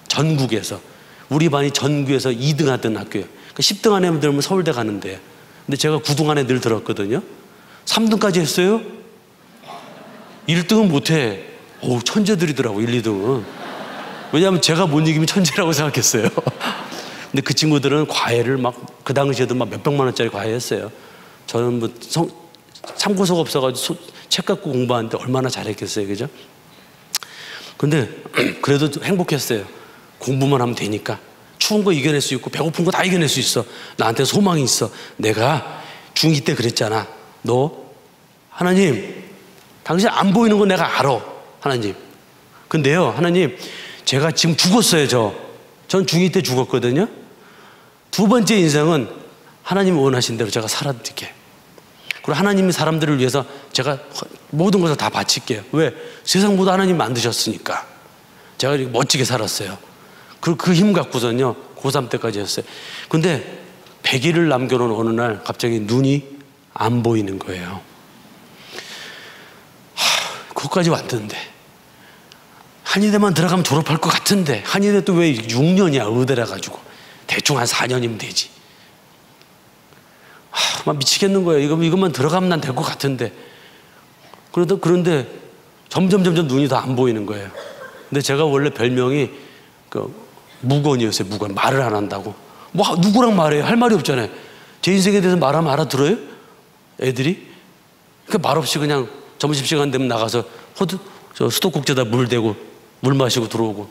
S1: 전국에서. 우리 반이 전국에서 2등 하던 학교예요. 그러니까 10등 안에 들면 서울대 가는데, 근데 제가 9등 안에 늘 들었거든요. 3등까지 했어요. 1등은 못해. 천재들이더라고, 1, 2등은. 왜냐하면 제가 못 이기면 천재라고 생각했어요. 근데 그 친구들은 과외를 그 당시에도 몇백만 원짜리 과외했어요. 저는 참고서가 없어가지고 책 갖고 공부하는데 얼마나 잘했겠어요, 그죠? 근데 그래도 행복했어요. 공부만 하면 되니까. 추운 거 이겨낼 수 있고 배고픈 거 다 이겨낼 수 있어. 나한테 소망이 있어. 내가 중2 때 그랬잖아. 너 하나님, 당신 안 보이는 거 내가 알아. 하나님. 근데요, 하나님, 제가 지금 죽었어요. 전 중2 때 죽었거든요. 두 번째 인생은 하나님이 원하신 대로 제가 살아드릴게. 그리고 하나님이 사람들을 위해서 제가 모든 것을 다 바칠게요. 왜? 세상보다 하나님 만드셨으니까. 제가 이렇게 멋지게 살았어요. 그 힘 갖고서는요, 고3 때까지 했어요. 근데 100일을 남겨놓은 어느 날 갑자기 눈이 안 보이는 거예요. 그것까지 왔는데. 한의대만 들어가면 졸업할 것 같은데, 한의대 또 왜 6년이야, 의대라 가지고. 대충 한 4년이면 되지. 막 미치겠는 거예요. 이것만 들어가면 난 될 것 같은데. 그런데 점점 눈이 더 안 보이는 거예요. 근데 제가 원래 별명이 무건이었어요. 무건. 말을 안 한다고. 뭐 누구랑 말해요? 할 말이 없잖아요. 제 인생에 대해서 말하면 알아들어요? 애들이? 그러니까 말 없이 그냥 점심시간 되면 나가서 수도꼭지에다 물 대고 물 마시고 들어오고,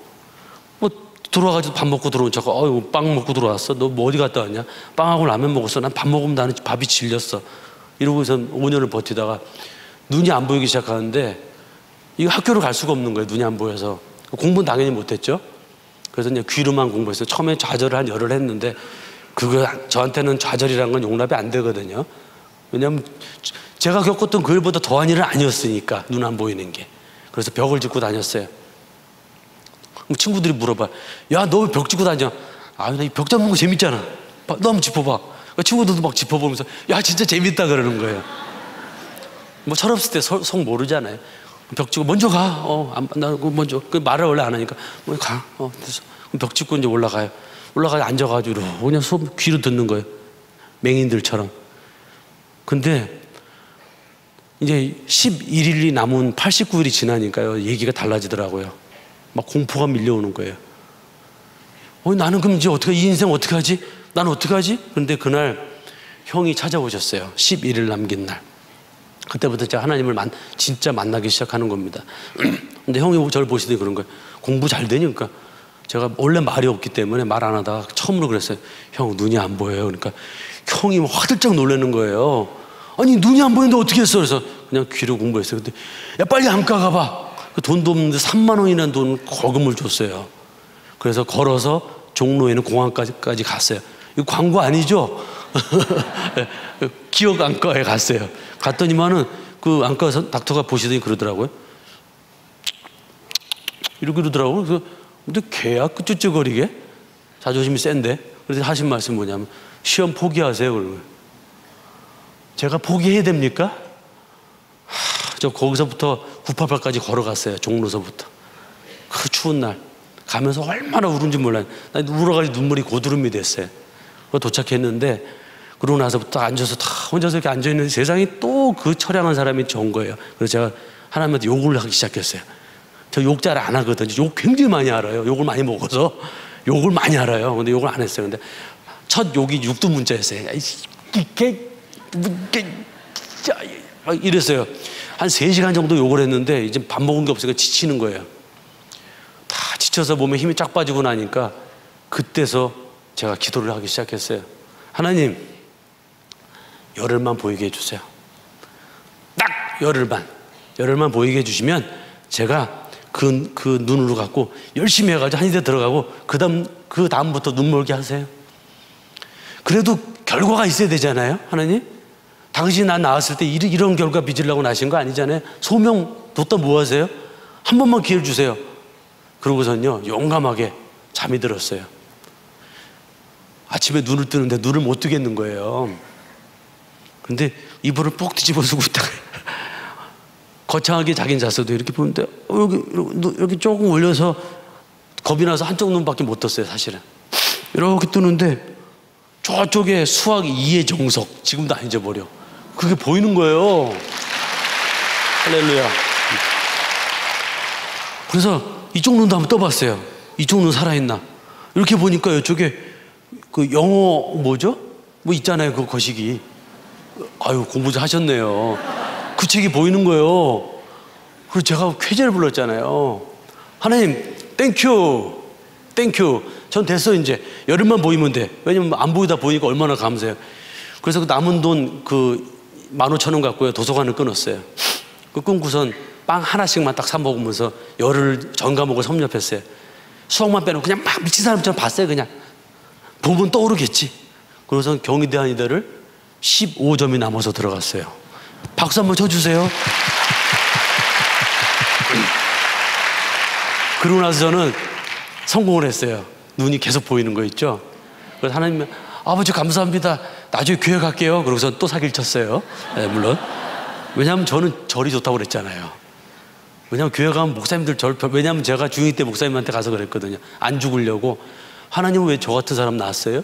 S1: 뭐 들어와가지고 밥 먹고 들어온 척, 어이구 빵 먹고 들어왔어? 너 뭐 어디 갔다 왔냐? 빵하고 라면 먹었어. 난 밥 먹으면 나는 밥이 질렸어. 이러고서 5년을 버티다가 눈이 안 보이기 시작하는데, 이거 학교를 갈 수가 없는 거예요. 눈이 안 보여서. 공부는 당연히 못했죠. 그래서 그냥 귀로만 공부했어요. 처음에 좌절을 한 열흘 했는데, 그거 저한테는 좌절이라는 건 용납이 안 되거든요. 왜냐하면 제가 겪었던 그 일보다 더한 일은 아니었으니까, 눈 안 보이는 게. 그래서 벽을 짚고 다녔어요. 친구들이 물어봐. 야, 너 왜 벽 짚고 다녀? 아, 나 이 벽 잡는 거 재밌잖아. 너 한번 짚어봐. 친구들도 막 짚어보면서 야, 진짜 재밌다 그러는 거예요. 뭐 철없을 때 속 모르잖아요. 벽 짚고 먼저 가. 나 먼저. 그 말을 원래 안 하니까 먼저 가. 그래서 벽 짚고 이제 올라가요. 앉아가지고 그냥 귀로 듣는 거예요. 맹인들처럼. 근데 이제 11일이 남은 89일이 지나니까요, 얘기가 달라지더라고요. 막 공포가 밀려오는 거예요. 나는 그럼 이제 어떻게, 이 인생 어떻게 하지? 나는 어떻게 하지? 그런데 그날 형이 찾아오셨어요. 11일 남긴 날. 그때부터 제가 하나님을 진짜 만나기 시작하는 겁니다. 근데 형이 저를 보시더니 그런 거예요. 공부 잘 되니까. 제가 원래 말이 없기 때문에 말 안 하다가 처음으로 그랬어요. 형, 눈이 안 보여요. 그러니까 형이 화들짝 놀라는 거예요. 아니, 눈이 안 보이는데 어떻게 했어? 그래서 그냥 귀로 공부했어요. 근데 야, 빨리 안과 가봐. 돈도 없는데 3만 원이라는 돈 거금을 줬어요. 그래서 걸어서 종로에 있는 공항까지 갔어요. 이거 광고 아니죠? 기억 안과에 갔어요. 갔더니만은 그 안과에서 닥터가 보시더니 그러더라고요. 이렇게 그러더라고요. 그래서 근데 걔야 끄쯧쯧거리게 자존심이 센데. 그래서 하신 말씀이 뭐냐면 시험 포기하세요. 그러고요. 제가 포기해야 됩니까? 저 거기서부터 988까지 걸어갔어요. 종로서부터. 그 추운 날 가면서 얼마나 울은지 몰라요. 나 울어가지고 눈물이 고드름이 됐어요. 도착했는데 그러고 나서부터 앉아서 다 혼자서 이렇게 앉아있는 세상에 또 그 처량한 사람이 좋은 거예요. 그래서 제가 하나님한테 욕을 하기 시작했어요. 저 욕 잘 안 하거든요. 욕 굉장히 많이 알아요. 욕을 많이 먹어서 욕을 많이 알아요. 근데 욕을 안 했어요. 근데 첫 욕이 육두문자였어요. 이랬어요. 한 3시간 정도 욕을 했는데 이제 밥 먹은 게 없으니까 지치는 거예요. 다 지쳐서 몸에 힘이 쫙 빠지고 나니까 그때서 제가 기도를 하기 시작했어요. 하나님, 열흘만 보이게 해주세요. 딱 열흘만 보이게 해주시면 제가 그 눈으로 갖고 열심히 해가지고 한의대 들어가고 그 다음부터 눈 멀게 하세요. 그래도 결과가 있어야 되잖아요. 하나님, 당신이 나 낳았을 때 이런 결과 빚으려고 나신 거 아니잖아요. 소명 뒀다 뭐 하세요? 한 번만 기회를 주세요. 그러고선요, 용감하게 잠이 들었어요. 아침에 눈을 뜨는데 눈을 못 뜨겠는 거예요. 근데 이불을 뽁 뒤집어쓰고 있다가 거창하게 자긴 잤어도 이렇게 보는데 여기 조금 올려서 겁이 나서 한쪽 눈밖에 못 떴어요. 사실은 이렇게 뜨는데 저쪽에 수학 2의 정석, 지금도 안 잊어버려. 그게 보이는 거예요. 할렐루야. 그래서 이쪽 눈도 한번 떠봤어요. 이쪽 눈 살아있나. 이렇게 보니까 이쪽에 그 영어 뭐죠? 뭐 있잖아요. 그 거시기. 아유, 공부 좀 하셨네요. 그 책이 보이는 거예요. 그래서 제가 쾌재를 불렀잖아요. 하나님, 땡큐. 전 됐어 이제 여름만 보이면 돼. 왜냐면 안 보이다 보니까 얼마나 감사해요. 그래서 그 남은 돈 그 15,000원 갖고요 도서관을 끊었어요. 그 끊고선 빵 하나씩만 딱 사 먹으면서 열흘 전 과목을 섭렵했어요. 수학만 빼놓고 그냥 막 미친 사람처럼 봤어요. 그냥 보면 떠오르겠지. 그래서 경희대 한의대를 15점이 남아서 들어갔어요. 박수 한번 쳐주세요. 그러고 나서 저는 성공을 했어요. 눈이 계속 보이는 거 있죠. 그래서 하나님, 아버지 감사합니다. 나중에 교회 갈게요. 그러고서 또 사기를 쳤어요. 네, 물론. 왜냐하면 저는 절이 좋다고 그랬잖아요. 왜냐하면 교회 가면 목사님들 왜냐하면 제가 중2 때 목사님한테 가서 그랬거든요. 안 죽으려고. 하나님은 왜 저 같은 사람 낳았어요?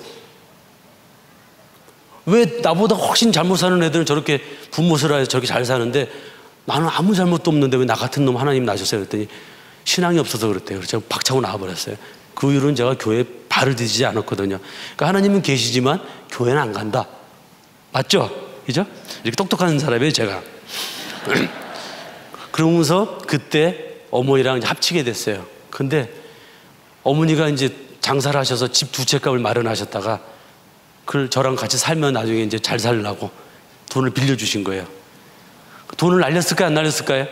S1: 왜 나보다 훨씬 잘못 사는 애들은 저렇게 부모스라 해서 저렇게 잘 사는데 나는 아무 잘못도 없는데 왜 나 같은 놈 하나님 낳으셨어요? 그랬더니 신앙이 없어서 그랬대요. 그래서 제가 박차고 나와버렸어요. 그 이후로는 제가 교회에 발을 디디지 않았거든요. 그러니까 하나님은 계시지만 교회는 안 간다. 맞죠? 그죠? 이렇게 똑똑한 사람이에요, 제가. 그러면서 그때 어머니랑 이제 합치게 됐어요. 근데 어머니가 이제 장사를 하셔서 집 2채 값을 마련하셨다가 그걸 저랑 같이 살면 나중에 이제 잘 살려고 돈을 빌려주신 거예요. 돈을 날렸을까요? 안 날렸을까요?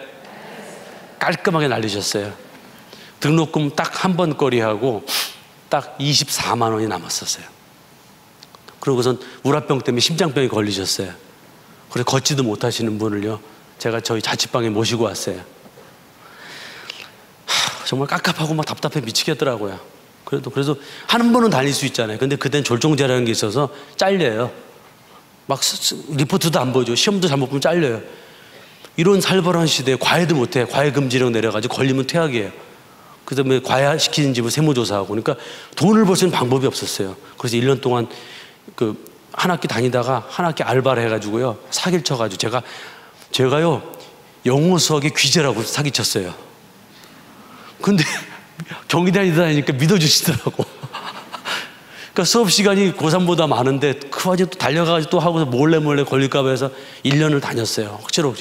S1: 깔끔하게 날리셨어요. 등록금 딱 한 번 거리하고 딱 24만 원이 남았었어요. 그러고선 우라병 때문에 심장병에 걸리셨어요. 그래서 걷지도 못하시는 분을요 제가 저희 자취방에 모시고 왔어요. 정말 깝깝하고 막 답답해 미치겠더라고요. 그래서 한 번은 다닐 수 있잖아요. 근데 그땐 졸종제라는 게 있어서 잘려요. 막 리포트도 안 보여줘. 시험도 잘못 보면 잘려요. 이런 살벌한 시대에 과외도 못해. 과외 금지령 내려가지고 걸리면 퇴학이에요. 그 다음에 과외시키는 집을 세무조사하고. 그러니까 돈을 벌 수 있는 방법이 없었어요. 그래서 1년 동안 한 학기 다니다가 한 학기 알바를 해가지고요 사기를 쳐가지고 제가요 영어 수학의 귀재라고 사기쳤어요. 근데 경희대 다니니까 믿어주시더라고. 그러니까 수업 시간이 고3보다 많은데 그 와중에 또 달려가가지고 또 하고서 몰래 걸릴까 봐 해서 1년을 다녔어요. 억지로.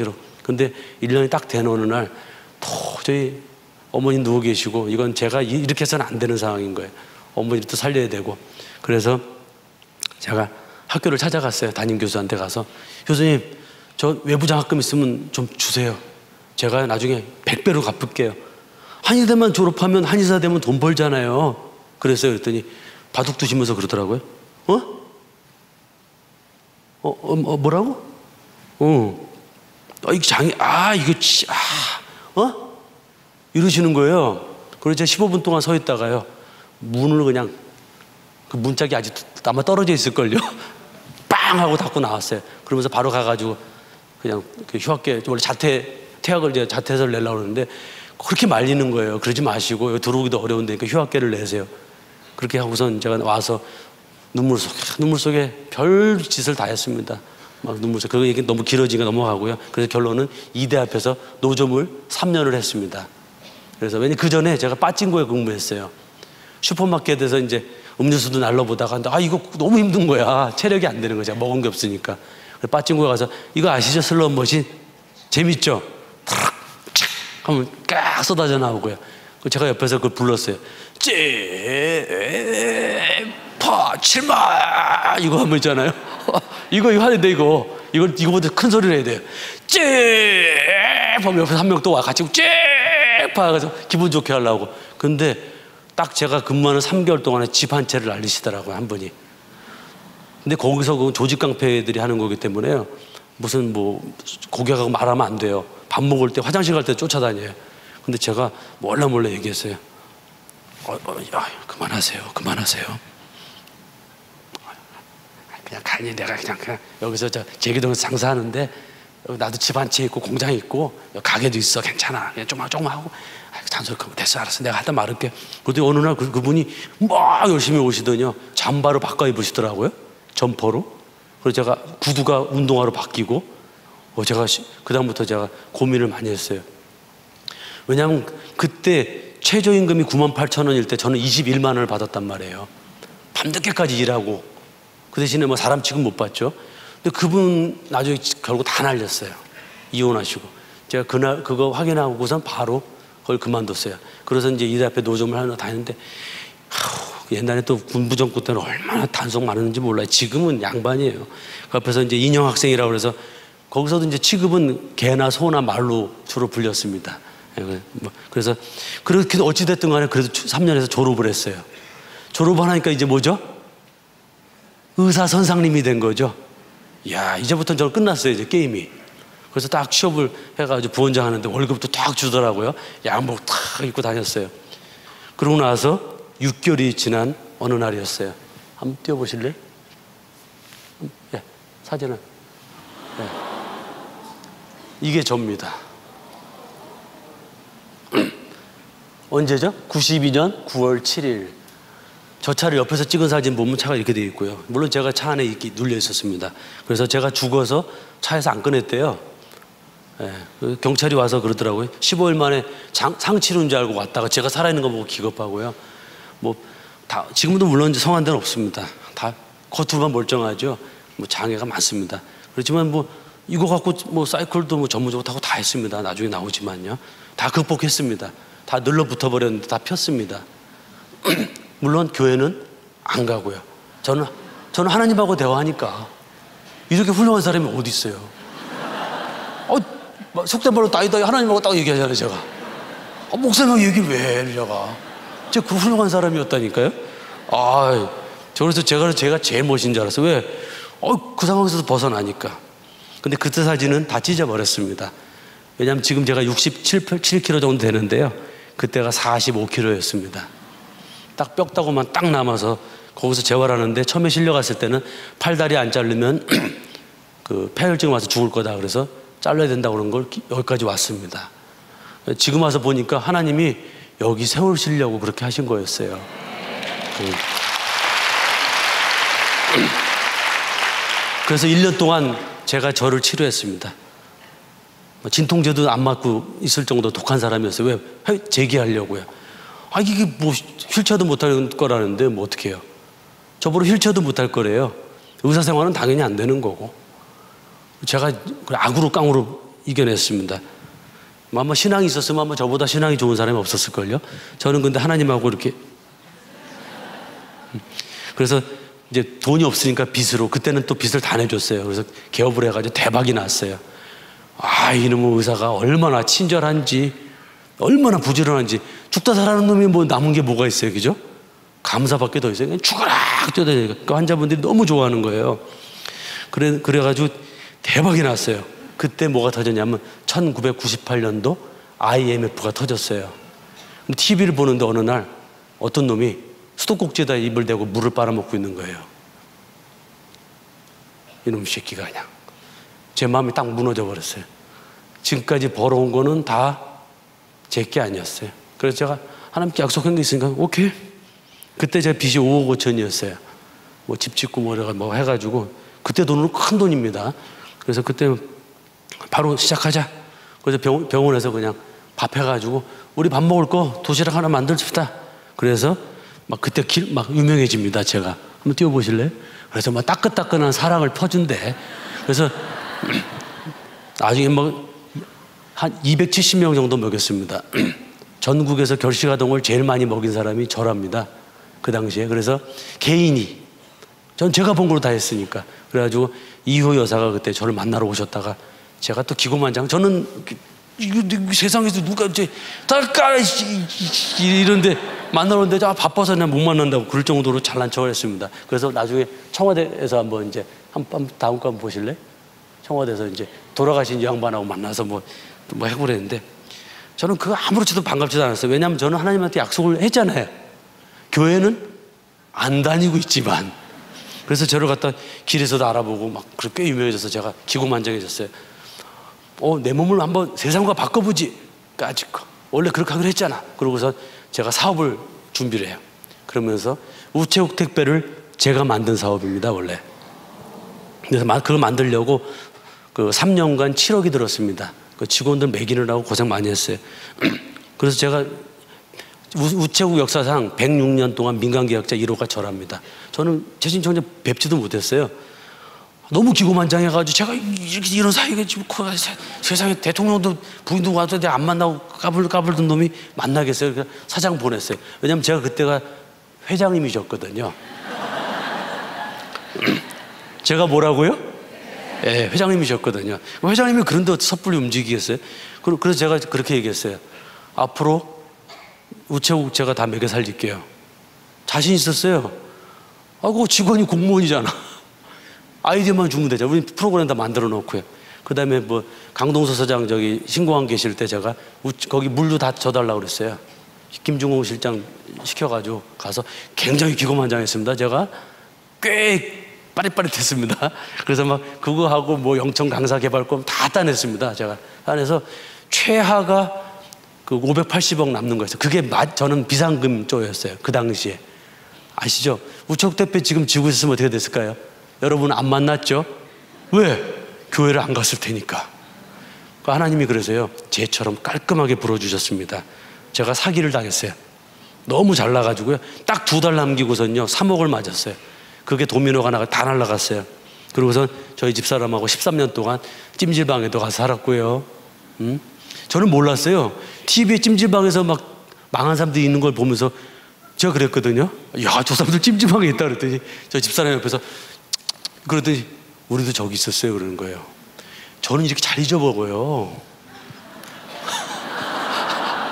S1: 근데 1년이 딱 된 어느 날 도저히 어머니 누워 계시고 이건 제가 이렇게 해서는 안 되는 상황인 거예요. 어머니를 또 살려야 되고. 그래서 제가 학교를 찾아갔어요. 담임 교수한테 가서 교수님 저 외부 장학금 있으면 좀 주세요. 제가 나중에 100배로 갚을게요. 한의대만 졸업하면 한의사 되면 돈 벌잖아요. 그랬어요. 그랬더니 바둑 두시면서 그러더라고요. 뭐라고? 이러시는 거예요. 그래서 제가 15분 동안 서 있다가요 문을 그냥 그 문짝이 아직 아마 떨어져 있을걸요. 빵 하고 닫고 나왔어요. 그러면서 바로 가가지고 그냥 그 휴학계 원래 퇴학을 이제 자퇴서를 내려고 그러는데 그렇게 말리는 거예요. 그러지 마시고 들어오기도 어려운데 휴학계를 내세요. 그렇게 하고선 제가 와서 눈물 속에 별 짓을 다 했습니다. 막 눈물 속에. 그 얘기 너무 길어지니까 넘어가고요. 그래서 결론은 이대 앞에서 노점을 3년을 했습니다. 그래서 왜냐면 그 전에 제가 빠찡고에 근무했어요. 슈퍼마켓에서 이제 음료수도 날라보다가 이거 너무 힘든 거야. 체력이 안 되는 거야. 제가 먹은 게 없으니까. 빠찡고에 가서 이거 아시죠? 슬롯머신 재밌죠? 탁 하면 깍 쏟아져 나오고요. 제가 옆에서 그걸 불렀어요. 파 7만 이거 하면 있잖아요. 이거 하는데 이거보다 큰 소리를 해야 돼요. 하면 옆에서 한 명 또 와 같이 파 가서 기분 좋게 하려고. 근데 딱 제가 근무하는 3개월 동안에 집 한 채를 날리시더라고요, 한 분이. 근데 거기서 그 조직 깡패들이 하는 거기 때문에요. 무슨 고객하고 말하면 안 돼요. 밥 먹을 때 화장실 갈 때 쫓아다녀요. 근데 제가 몰래 얘기했어요. 그만하세요. 그냥 가니 내가 그냥 여기서 제기동에서 장사하는데 나도 집 한 채 있고 공장 있고 가게도 있어. 괜찮아. 그냥 조금만 하고 잔소리 됐어. 알았어. 내가 하다 말할게. 그런데 어느 날 그분이 막 열심히 오시더니요. 잠바로 바꿔 입으시더라고요. 점퍼로. 그래서 제가 구두가 운동화로 바뀌고 제가 그다음부터 제가 고민을 많이 했어요. 왜냐하면 그때 최저임금이 98,000원일 때 저는 21만 원을 받았단 말이에요. 밤늦게까지 일하고 그 대신에 사람 취급 못 받죠. 근데 그분 나중에 결국 다 날렸어요. 이혼하시고. 제가 그날 그거 확인하고선 바로 그걸 그만뒀어요. 그래서 이제 이 앞에 노점을 하나 다녔는데 옛날에 또 군부정권 때는 얼마나 단속 많았는지 몰라요. 지금은 양반이에요. 그 앞에서 이제 인형 학생이라고 그래서 거기서도 이제 취급은 개나 소나 말로 주로 불렸습니다. 그래서 그렇게 어찌됐든 간에 그래도 3년에서 졸업을 했어요. 졸업하니까 이제 뭐죠? 의사 선상님이 된 거죠. 이야, 이제부터는 저 끝났어요, 이제 게임이. 그래서 딱 취업을 해가지고 부원장 하는데 월급도 딱 주더라고요. 양복 탁 입고 다녔어요. 그러고 나서 6개월이 지난 어느 날이었어요. 한번 띄워보실래요? 예, 사진은. 예. 이게 접니다. 언제죠? 92년 9월 7일. 저 차를 옆에서 찍은 사진 보면 차가 이렇게 되어 있고요. 물론 제가 차 안에 이렇게 눌려 있었습니다. 그래서 제가 죽어서 차에서 안 꺼냈대요. 예, 경찰이 와서 그러더라고요. 15일 만에 상치료인 줄 알고 왔다가 제가 살아있는 거 보고 기겁하고요. 뭐 다 지금도 물론 성한 데는 없습니다. 다 겉으로만 멀쩡하죠. 뭐 장애가 많습니다. 그렇지만 뭐 이거 갖고 뭐 사이클도 뭐 전문적으로 타고 다 했습니다. 나중에 나오지만요. 다 극복했습니다. 다 늘러붙어 버렸는데 다 폈습니다. 물론 교회는 안 가고요. 저는 하나님하고 대화하니까 이렇게 훌륭한 사람이 어디 있어요? 속된 말로 따위따위 하나님하고 딱 얘기하잖아요, 제가. 목사님하고 얘기를 왜 해, 제가. 제가 그 훌륭한 사람이었다니까요. 그래서 제가 제일 멋진 줄 알았어요. 왜? 그 상황에서도 벗어나니까. 근데 그때 사진은 다 찢어버렸습니다. 왜냐하면 지금 제가 67kg 정도 되는데요. 그때가 45kg였습니다. 딱 뼈다구만 딱 남아서 거기서 재활하는데 처음에 실려갔을 때는 팔다리 안 자르면 그 폐혈증 와서 죽을 거다 그래서 잘라야 된다고 그런 걸 여기까지 왔습니다. 지금 와서 보니까 하나님이 여기 세우시려고 그렇게 하신 거였어요. 그래서 1년 동안 제가 저를 치료했습니다. 진통제도 안 맞고 있을 정도 독한 사람이었어요. 왜? 재기하려고요. 이게 뭐 휠체어도 못할 거라는데 뭐 어떻게 해요? 저보고 휠체어도 못할 거래요. 의사생활은 당연히 안 되는 거고. 제가 악으로 깡으로 이겨냈습니다. 아마 신앙이 있었으면 아마 저보다 신앙이 좋은 사람이 없었을걸요. 저는 근데 하나님하고 이렇게. 그래서 이제 돈이 없으니까 빚으로, 그때는 또 빚을 다 내줬어요. 그래서 개업을 해가지고 대박이 났어요. 이놈의 의사가 얼마나 친절한지, 얼마나 부지런한지. 죽다 살아는 놈이 뭐 남은 게 뭐가 있어요, 그죠? 감사밖에 더 있어요. 그냥 죽어라! 뛰어다니까. 그 환자분들이 너무 좋아하는 거예요. 그래가지고 대박이 났어요. 그때 뭐가 터졌냐면 1998년도 IMF가 터졌어요. TV를 보는데 어느 날 어떤 놈이 수도꼭지에다 입을 대고 물을 빨아먹고 있는 거예요. 이놈 새끼가 그냥. 제 마음이 딱 무너져 버렸어요. 지금까지 벌어온 거는 다 제 게 아니었어요. 그래서 제가 하나님께 약속한 게 있으니까 오케이. 그때 제 빚이 5억 5천이었어요. 뭐 집 짓고 뭐 해가지고 그때 돈은 큰 돈입니다. 그래서 그때 바로 시작하자. 그래서 병원에서 그냥 밥 해가지고 우리 밥 먹을 거 도시락 하나 만들읍시다. 그래서 막 그때 막 유명해집니다. 제가 한번 띄워보실래요? 그래서 막 따끈따끈한 사랑을 퍼준대. 그래서 나중에 뭐 한 270명 정도 먹였습니다. 전국에서 결식아동을 제일 많이 먹인 사람이 저랍니다. 그 당시에. 그래서 개인이, 전 제가 본 걸로 다 했으니까. 그래가지고 이효 여사가 그때 저를 만나러 오셨다가 제가 또 기고만장, 저는 이거 세상에서 누가 이제 딸까 이런데 만나러 오는데 바빠서 그냥 못 만난다고 그럴 정도로 잘난 척을 했습니다. 그래서 나중에 청와대에서 한번 이제 다음 거 한번 보실래? 청와대에서 이제 돌아가신 양반하고 만나서 뭐 해고 그랬는데 저는 그거 아무렇지도 반갑지도 않았어요. 왜냐하면 저는 하나님한테 약속을 했잖아요. 교회는 안 다니고 있지만. 그래서 저를 갖다 길에서도 알아보고 막 그렇게 유명해져서 제가 기고만장해졌어요. 내 몸을 한번 세상과 바꿔보지. 까짓 거. 원래 그렇게 하기로 했잖아. 그러고서 제가 사업을 준비를 해요. 그러면서 우체국 택배를 제가 만든 사업입니다, 원래. 그래서 그걸 만들려고 그 3년간 7억이 들었습니다. 그 직원들 먹이느라고 고생 많이 했어요. 그래서 제가 우체국 역사상 106년 동안 민간계약자 1호가 저랍니다. 저는 재신청자 뵙지도 못했어요. 너무 기고만장해가지고 제가 이렇게 이런 사이가 지금 세상에 대통령도 부인도 와도 안 만나고 까불던 놈이 만나겠어요. 그래서 사장 보냈어요. 왜냐하면 제가 그때가 회장님이셨거든요. 제가 뭐라고요? 예, 회장님이셨거든요. 회장님이 그런데 섣불리 움직이겠어요? 그래서 제가 그렇게 얘기했어요. 앞으로 우체국 제가 다 먹여 살릴게요. 자신 있었어요. 그 직원이 공무원이잖아. 아이디어만 주면 되잖아. 우리 프로그램 다 만들어 놓고요. 그 다음에 뭐 강동서 서장 저기 신공항 계실 때 제가 거기 물도 다 져달라고 그랬어요. 김중홍 실장 시켜가지고 가서 굉장히 기고만장했습니다. 제가 꽤 빠릿빠릿했습니다. 그래서 막 그거 하고 뭐 영천 강사 개발권 다 따냈습니다. 제가 따내서 최하가 그 580억 남는 거였어요. 그게 저는 비상금 쪼였어요. 그 당시에. 아시죠? 우체국 대표 지금 지고 있으면 어떻게 됐을까요? 여러분 안 만났죠? 왜? 교회를 안 갔을 테니까. 하나님이 그래서요, 쟤처럼 깔끔하게 불어주셨습니다. 제가 사기를 당했어요. 너무 잘 나가지고요. 딱 2달 남기고선요, 3억을 맞았어요. 그게 도미노가 다 날라갔어요. 그러고선 저희 집사람하고 13년 동안 찜질방에도 가서 살았고요. 저는 몰랐어요. TV에 찜질방에서 막 망한 사람들이 있는 걸 보면서 제가 그랬거든요. 야, 저 사람들 찜질방에 있다 그랬더니 저 집사람 옆에서 그러더니 우리도 저기 있었어요 그러는 거예요. 저는 이렇게 잘 잊어먹어요.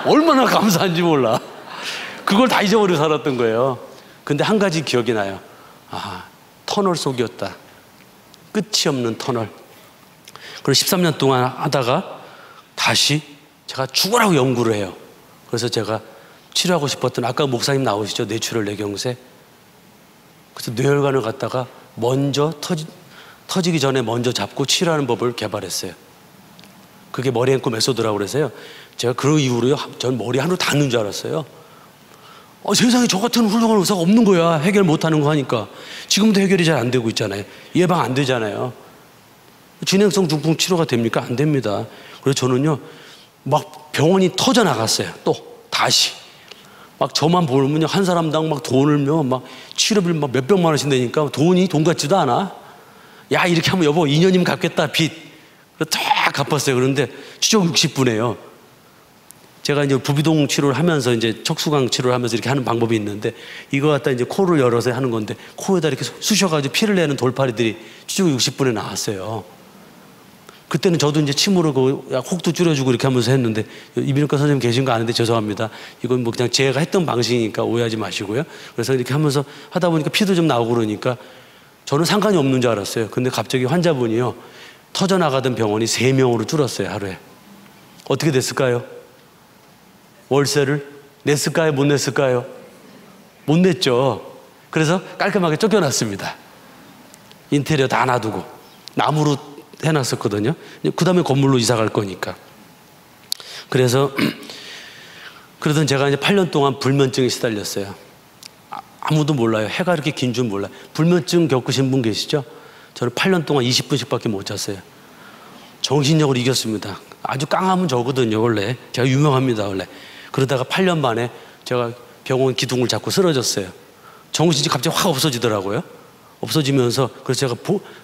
S1: 얼마나 감사한지 몰라. 그걸 다 잊어버리고 살았던 거예요. 근데 한 가지 기억이 나요. 터널 속이었다. 끝이 없는 터널. 그래서 13년 동안 하다가 다시 제가 죽으라고 연구를 해요. 그래서 제가 치료하고 싶었던, 아까 목사님 나오시죠? 뇌출혈 뇌경색. 그래서 뇌혈관을 갖다가 먼저 터지기 전에 먼저 잡고 치료하는 법을 개발했어요. 그게 머리 앵코 메소드라고 그래서요. 제가 그 이후로요, 전 머리 하루 닿는 줄 알았어요. 세상에 저 같은 훌륭한 의사가 없는 거야. 해결 못하는 거 하니까. 지금도 해결이 잘 안 되고 있잖아요. 예방 안 되잖아요. 진행성 중풍 치료가 됩니까? 안 됩니다. 그래서 저는요, 막 병원이 터져 나갔어요. 또 다시 막 저만 보면요, 한 사람당 막 돈을요, 막 치료비 막 몇백만 원씩 내니까 돈 같지도 않아. 야, 이렇게 하면 여보 2년이면 갚겠다 빚. 그래서 다 갚았어요. 그런데 추적 60분이에요. 제가 이제 부비동 치료를 하면서 이제 척수강 치료를 하면서 이렇게 하는 방법이 있는데, 이거 갖다 이제 코를 열어서 하는 건데, 코에다 이렇게 쑤셔가지고 피를 내는 돌파리들이 추적 60분에 나왔어요. 그때는 저도 이제 침으로 혹도 줄여주고 이렇게 하면서 했는데, 이비인후과 선생님 계신 거 아는데 죄송합니다. 이건 뭐 그냥 제가 했던 방식이니까 오해하지 마시고요. 그래서 이렇게 하면서 하다 보니까 피도 좀 나오고 그러니까 저는 상관이 없는 줄 알았어요. 근데 갑자기 환자분이요, 터져나가던 병원이 3명으로 줄었어요, 하루에. 어떻게 됐을까요? 월세를 냈을까요? 못 냈을까요? 못 냈죠. 그래서 깔끔하게 쫓겨났습니다. 인테리어 다 놔두고 나무로 해놨었거든요. 그 다음에 건물로 이사 갈 거니까. 그래서 그러던 제가 이제 8년 동안 불면증에 시달렸어요. 아무도 몰라요. 해가 이렇게 긴 줄 몰라요. 불면증 겪으신 분 계시죠? 저는 8년 동안 20분씩밖에 못 잤어요. 정신력으로 이겼습니다. 아주 깡하면 저거든요, 원래. 제가 유명합니다, 원래. 그러다가 8년 만에 제가 병원 기둥을 잡고 쓰러졌어요. 정신이 갑자기 확 없어지더라고요. 없어지면서, 그래서 제가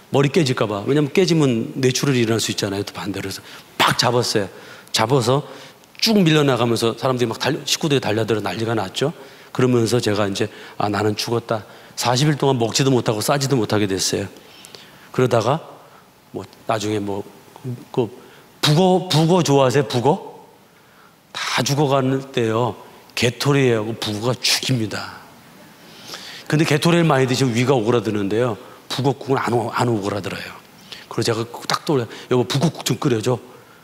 S1: 머리 깨질까봐. 왜냐면 깨지면 뇌출혈이 일어날 수 있잖아요, 또 반대로. 해서 팍 잡았어요. 잡아서 쭉 밀려나가면서 사람들이 막 식구들이 달려들어 난리가 났죠. 그러면서 제가 이제, 나는 죽었다. 40일 동안 먹지도 못하고 싸지도 못하게 됐어요. 그러다가 나중에 북어 좋아하세요? 북어? 다 죽어가는 때요, 게토레이하고 북어가 죽입니다. 근데 게토레이를 많이 드시면 위가 오그라드는데요, 북어국은 안 오그라들어요. 그래서 제가 딱 떠올려요. 여보, 북어국 좀 끓여줘.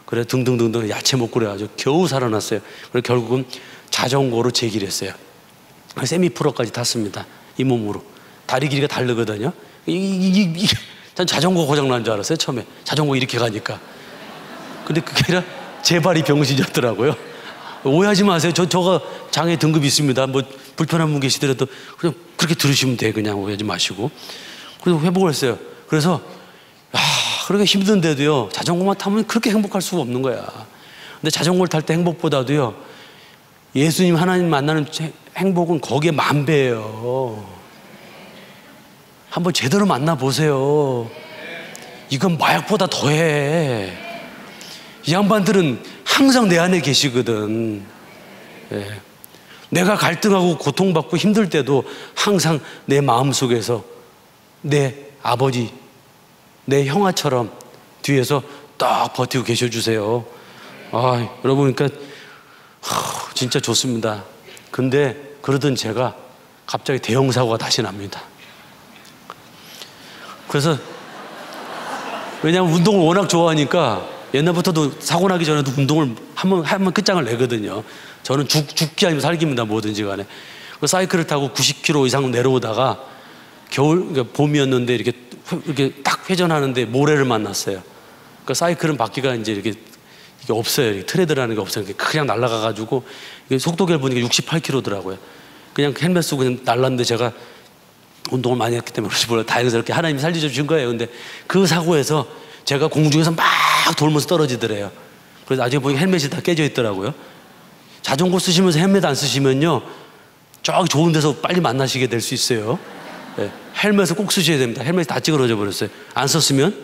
S1: 그래, 등등등등 야채 먹고 그래가지고 겨우 살아났어요. 그래서 결국은 자전거로 제기를 했어요. 세미프로까지 탔습니다. 이 몸으로. 다리 길이가 다르거든요. 전 자전거 고장난 줄 알았어요, 처음에. 자전거 이렇게 가니까. 근데 그게 아니라 제 발이 병신이었더라고요. 오해하지 마세요. 저가 장애 등급이 있습니다. 불편한 분 계시더라도 그냥 그렇게 들으시면 돼. 그냥 오해하지 마시고. 그래서 회복을 했어요. 그래서 그렇게 힘든데도요, 자전거만 타면 그렇게 행복할 수가 없는 거야. 근데 자전거를 탈 때 행복보다도요, 예수님 하나님 만나는 행복은 거기에 만배예요. 한번 제대로 만나보세요. 이건 마약보다 더해. 이 양반들은 항상 내 안에 계시거든. 예. 내가 갈등하고 고통받고 힘들 때도 항상 내 마음속에서 내 아버지, 내 형아처럼 뒤에서 딱 버티고 계셔주세요. 여러분, 그러니까 진짜 좋습니다. 근데 그러던 제가 갑자기 대형 사고가 다시 납니다. 그래서 왜냐하면 운동을 워낙 좋아하니까 옛날부터도 사고 나기 전에도 운동을 한번 끝장을 내거든요. 저는 죽기 아니면 살기입니다. 뭐든지 간에. 그 사이클을 타고 90km 이상 내려오다가 그러니까 봄이었는데 이렇게 딱 회전하는데 모래를 만났어요. 그 사이클은 바퀴가 이제 이게 없어요. 이렇게 트레드라는 게 없어요. 그냥 날아가가지고 속도계를 보니까 68km더라고요. 그냥 헬멧 쓰고 그냥 날랐는데 제가 운동을 많이 했기 때문에 그런지 몰라요. 다행스럽게 하나님이 살려주신 거예요. 근데 그 사고에서 제가 공중에서 막 돌면서 떨어지더래요. 그래서 나중에 보니까 헬멧이 다 깨져 있더라고요. 자전거 쓰시면서 헬멧 안 쓰시면요, 저기 좋은 데서 빨리 만나시게 될 수 있어요. 네, 헬멧을 꼭 쓰셔야 됩니다. 헬멧이 다 찌그러져 버렸어요. 안 썼으면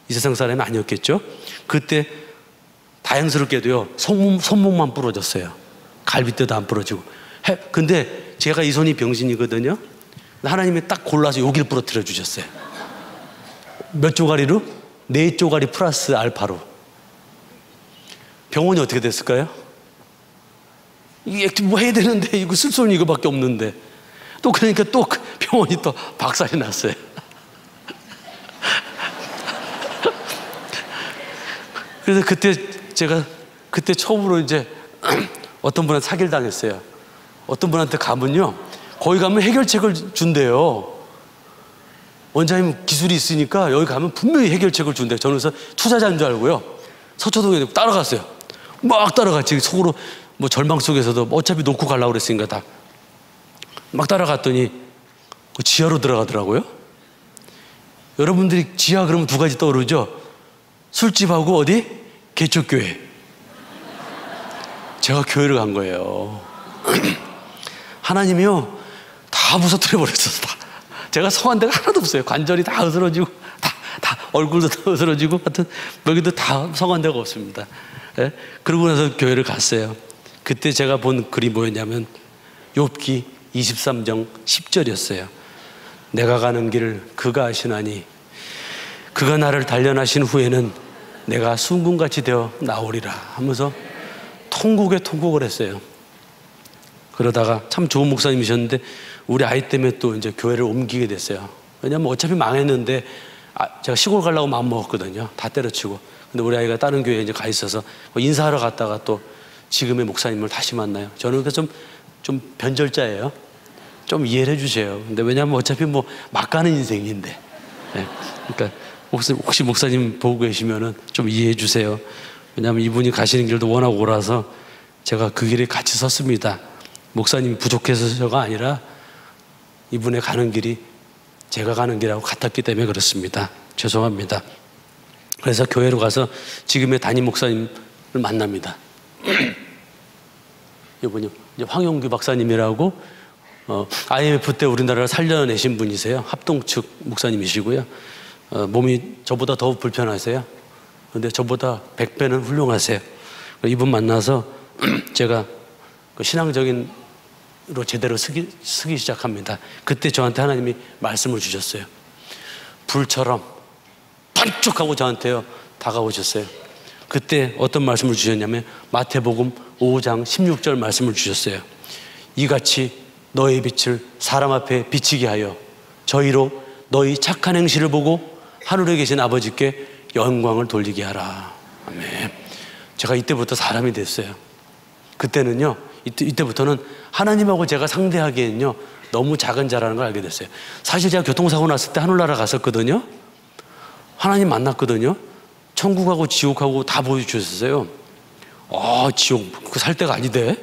S1: 이 세상 사람이 아니었겠죠. 그때 다행스럽게도요, 손목만 부러졌어요. 갈비뼈도 안 부러지고. 근데 제가 이 손이 병신이거든요. 하나님이 딱 골라서 여기를 부러뜨려 주셨어요. 몇 조가리로? 4조가리 플러스 알파로. 병원이 어떻게 됐을까요? 이게 뭐 해야 되는데 이거 쓸 수는 이거밖에 없는데 또 그러니까 또 병원이 또 박살이 났어요. 그래서 제가 그때 처음으로 이제 어떤 분한테 사기를 당했어요. 어떤 분한테 가면요, 거기 가면 해결책을 준대요. 원장님 기술이 있으니까 여기 가면 분명히 해결책을 준대요. 저는 그래서 투자자인 줄 알고요, 서초동에 따라갔어요. 막 따라갔지. 속으로 뭐 절망 속에서도 어차피 놓고 가려고 그랬으니까 다 막 따라갔더니 그 지하로 들어가더라고요. 여러분들이 지하 그러면 두 가지 떠오르죠. 술집하고 어디? 개척교회. 제가 교회를 간 거예요. 하나님이요, 다 부서뜨려 버렸어요. 다. 제가 성한 데가 하나도 없어요. 관절이 다 으스러지고 다 얼굴도 다 으스러지고 하여튼 여기도 다 성한 데가 없습니다. 예? 그러고 나서 교회를 갔어요. 그때 제가 본 글이 뭐였냐면 욥기 23장 10절이었어요. 내가 가는 길을 그가 아시나니 그가 나를 단련하신 후에는 내가 순금같이 되어 나오리라 하면서 통곡에 통곡을 했어요. 그러다가 참 좋은 목사님이셨는데 우리 아이 때문에 또 이제 교회를 옮기게 됐어요. 왜냐면 어차피 망했는데 제가 시골 가려고 마음 먹었거든요. 다 때려치고. 근데 우리 아이가 다른 교회에 이제 가 있어서 인사하러 갔다가 또 지금의 목사님을 다시 만나요. 저는 좀 변절자예요. 좀 이해를 해주세요. 근데 왜냐하면 어차피 뭐 막 가는 인생인데. 네. 그러니까 혹시 목사님 보고 계시면은 좀 이해해 주세요. 왜냐하면 이분이 가시는 길도 워낙 오라서 제가 그 길에 같이 섰습니다. 목사님이 부족해서가 아니라 이분의 가는 길이 제가 가는 길하고 같았기 때문에 그렇습니다. 죄송합니다. 그래서 교회로 가서 지금의 담임 목사님을 만납니다. 이분이 황용규 박사님이라고 IMF 때 우리나라를 살려내신 분이세요. 합동측 목사님이시고요. 몸이 저보다 더 불편하세요. 그런데 저보다 100배는 훌륭하세요. 이분 만나서 제가 신앙적인 로 제대로 쓰기 시작합니다. 그때 저한테 하나님이 말씀을 주셨어요. 불처럼 반쪽하고 저한테요 다가오셨어요. 그때 어떤 말씀을 주셨냐면 마태복음 5장 16절 말씀을 주셨어요. 이같이 너의 빛을 사람 앞에 비치게 하여 저희로 너희 착한 행실을 보고 하늘에 계신 아버지께 영광을 돌리게 하라. 아멘. 제가 이때부터 사람이 됐어요. 그때는요, 이때부터는 하나님하고 제가 상대하기에는요 너무 작은 자라는 걸 알게 됐어요. 사실 제가 교통사고 났을 때 하늘나라 갔었거든요. 하나님 만났거든요. 천국하고 지옥하고 다 보여주셨어요. 지옥 그거 살 데가 아니대.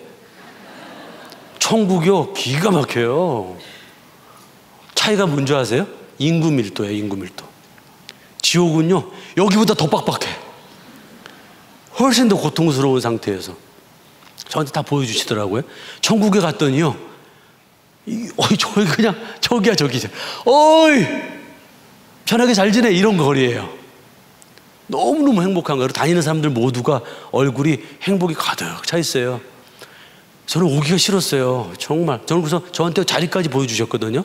S1: 천국이요 기가 막혀요. 차이가 뭔지 아세요? 인구 밀도예요. 인구 밀도. 지옥은요 여기보다 더 빡빡해. 훨씬 더 고통스러운 상태에서 저한테 다 보여주시더라고요. 천국에 갔더니요, 저기 그냥 저기야 저기. 어이 편하게 잘 지내 이런 거리예요. 너무너무 행복한 거예요. 다니는 사람들 모두가 얼굴이 행복이 가득 차 있어요. 저는 오기가 싫었어요. 정말. 저는 그래서 저한테 자리까지 보여주셨거든요.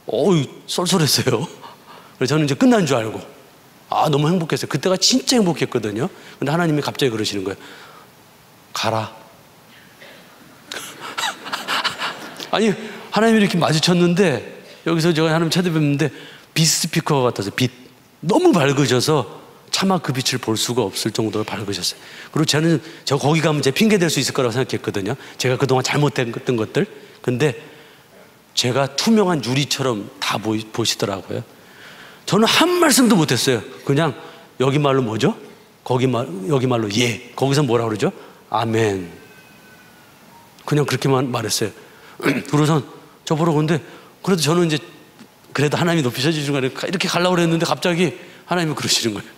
S1: 어우, 쏠쏠했어요. 그래서 저는 이제 끝난 줄 알고, 너무 행복했어요. 그때가 진짜 행복했거든요. 근데 하나님이 갑자기 그러시는 거예요. 가라. 아니, 하나님이 이렇게 마주쳤는데, 여기서 제가 하나님 찾아뵙는데, 빛 스피커가 같아서 빛. 너무 밝으셔서 차마 그 빛을 볼 수가 없을 정도로 밝으셨어요. 그리고 저는 거기 가면 제 핑계 댈 수 있을 거라고 생각했거든요. 제가 그동안 잘못했던 것들. 근데 제가 투명한 유리처럼 다 보시더라고요. 저는 한 말씀도 못했어요. 그냥 여기 말로 뭐죠? 여기 말로 예. 거기서 뭐라 그러죠? 아멘. 그냥 그렇게만 말했어요. 그러고선 저보러 근데 그래도 저는 이제 그래도 하나님이 높이셔 주신 거니까 이렇게 가려고 그랬는데 갑자기 하나님이 그러시는 거예요.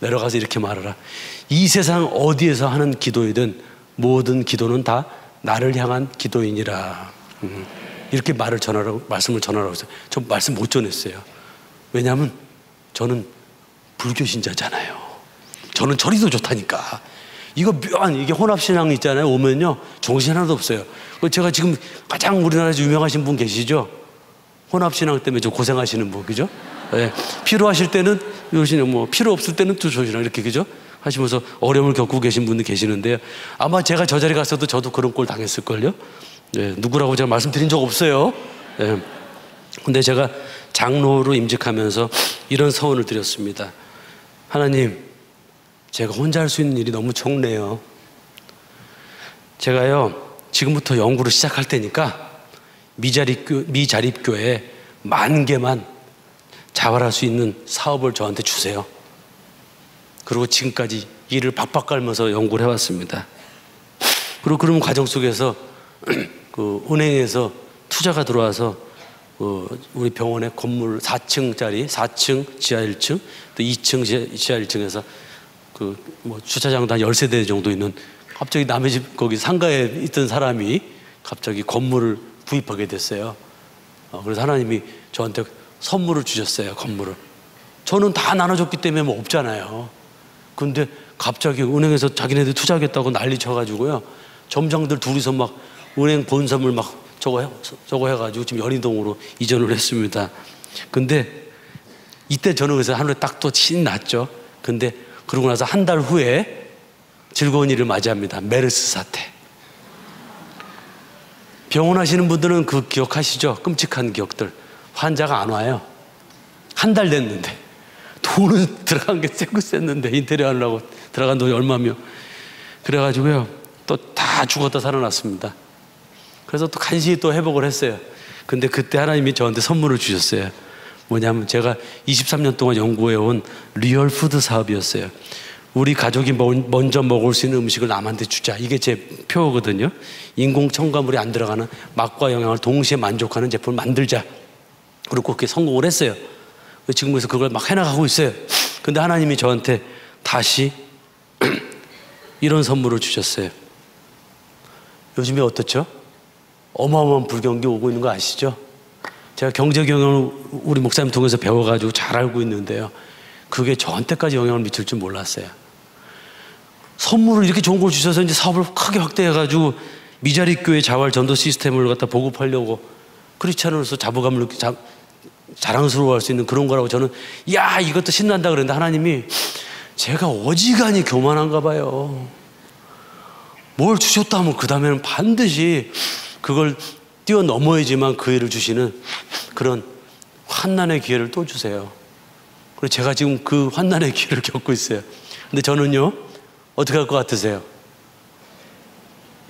S1: 내려가서 이렇게 말하라. 이 세상 어디에서 하는 기도이든 모든 기도는 다 나를 향한 기도이니라. 이렇게 말씀을 전하라고 했어요. 저 말씀 못 전했어요. 왜냐하면 저는 불교 신자잖아요. 저는 저리 더 좋다니까. 이거 묘한 이게 혼합신앙 있잖아요. 오면요 정신 하나도 없어요. 제가 지금 가장 우리나라에서 유명하신 분 계시죠? 혼합신앙 때문에 좀 고생하시는 분, 그죠? 네. 필요하실 때는 요시는 뭐 필요 없을 때는 또 조신앙 이렇게 그죠? 하시면서 어려움을 겪고 계신 분들 계시는데요. 아마 제가 저 자리 갔어도 저도 그런 꼴 당했을걸요. 네. 누구라고 제가 말씀드린 적 없어요. 네. 근데 제가 장로로 임직하면서 이런 서원을 드렸습니다. 하나님, 제가 혼자 할 수 있는 일이 너무 적네요. 제가요 지금부터 연구를 시작할 테니까 미자립교회 10,000개만 자활할 수 있는 사업을 저한테 주세요. 그리고 지금까지 일을 박박 깔면서 연구를 해왔습니다. 그리고 그런 과정 속에서 그 은행에서 투자가 들어와서 우리 병원의 건물 4층짜리 4층 지하 1층 또 2층 지하 1층에서 그 뭐 주차장도 한 10세대 정도 있는 갑자기 남의 집 거기 상가에 있던 사람이 갑자기 건물을 구입하게 됐어요. 그래서 하나님이 저한테 선물을 주셨어요. 건물을. 저는 다 나눠줬기 때문에 뭐 없잖아요. 근데 갑자기 은행에서 자기네들 투자하겠다고 난리 쳐가지고요. 점장들 둘이서 막 은행 본사물 막 저거 해가지고 지금 연희동으로 이전을 했습니다. 근데 이때 저는 그래서 하늘에 딱 또 신이 났죠. 근데 그러고 나서 한 달 후에 즐거운 일을 맞이합니다. 메르스 사태. 병원 하시는 분들은 그 기억하시죠? 끔찍한 기억들. 환자가 안 와요. 한 달 됐는데 돈은 들어간 게 세고 셌는데 인테리어 하려고 들어간 돈이 얼마며 그래가지고요 또 다 죽었다 살아났습니다. 그래서 또 간신히 또 회복을 했어요. 근데 그때 하나님이 저한테 선물을 주셨어요. 뭐냐면 제가 23년 동안 연구해온 리얼 푸드 사업이었어요. 우리 가족이 먼저 먹을 수 있는 음식을 남한테 주자. 이게 제 표어거든요. 인공 첨가물이 안 들어가는 맛과 영양을 동시에 만족하는 제품을 만들자. 그리고 그렇게 성공을 했어요. 지금 그래서 그걸 막 해나가고 있어요. 근데 하나님이 저한테 다시 이런 선물을 주셨어요. 요즘에 어떻죠? 어마어마한 불경기 오고 있는 거 아시죠? 제가 경제 경영을 우리 목사님 통해서 배워가지고 잘 알고 있는데요. 그게 저한테까지 영향을 미칠 줄 몰랐어요. 선물을 이렇게 좋은 걸 주셔서 이제 사업을 크게 확대해가지고 미자립교회 자활 전도 시스템을 갖다 보급하려고 크리스찬으로서 자부감을 느끼 자랑스러워할 수 있는 그런 거라고 저는 야 이것도 신난다 그랬는데 하나님이 제가 어지간히 교만한가 봐요. 뭘 주셨다 하면 그 다음에는 반드시 그걸 뛰어넘어야지만 그 일을 주시는 그런 환난의 기회를 또 주세요. 그래서 제가 지금 그 환난의 기회를 겪고 있어요. 근데 저는요 어떻게 할 것 같으세요?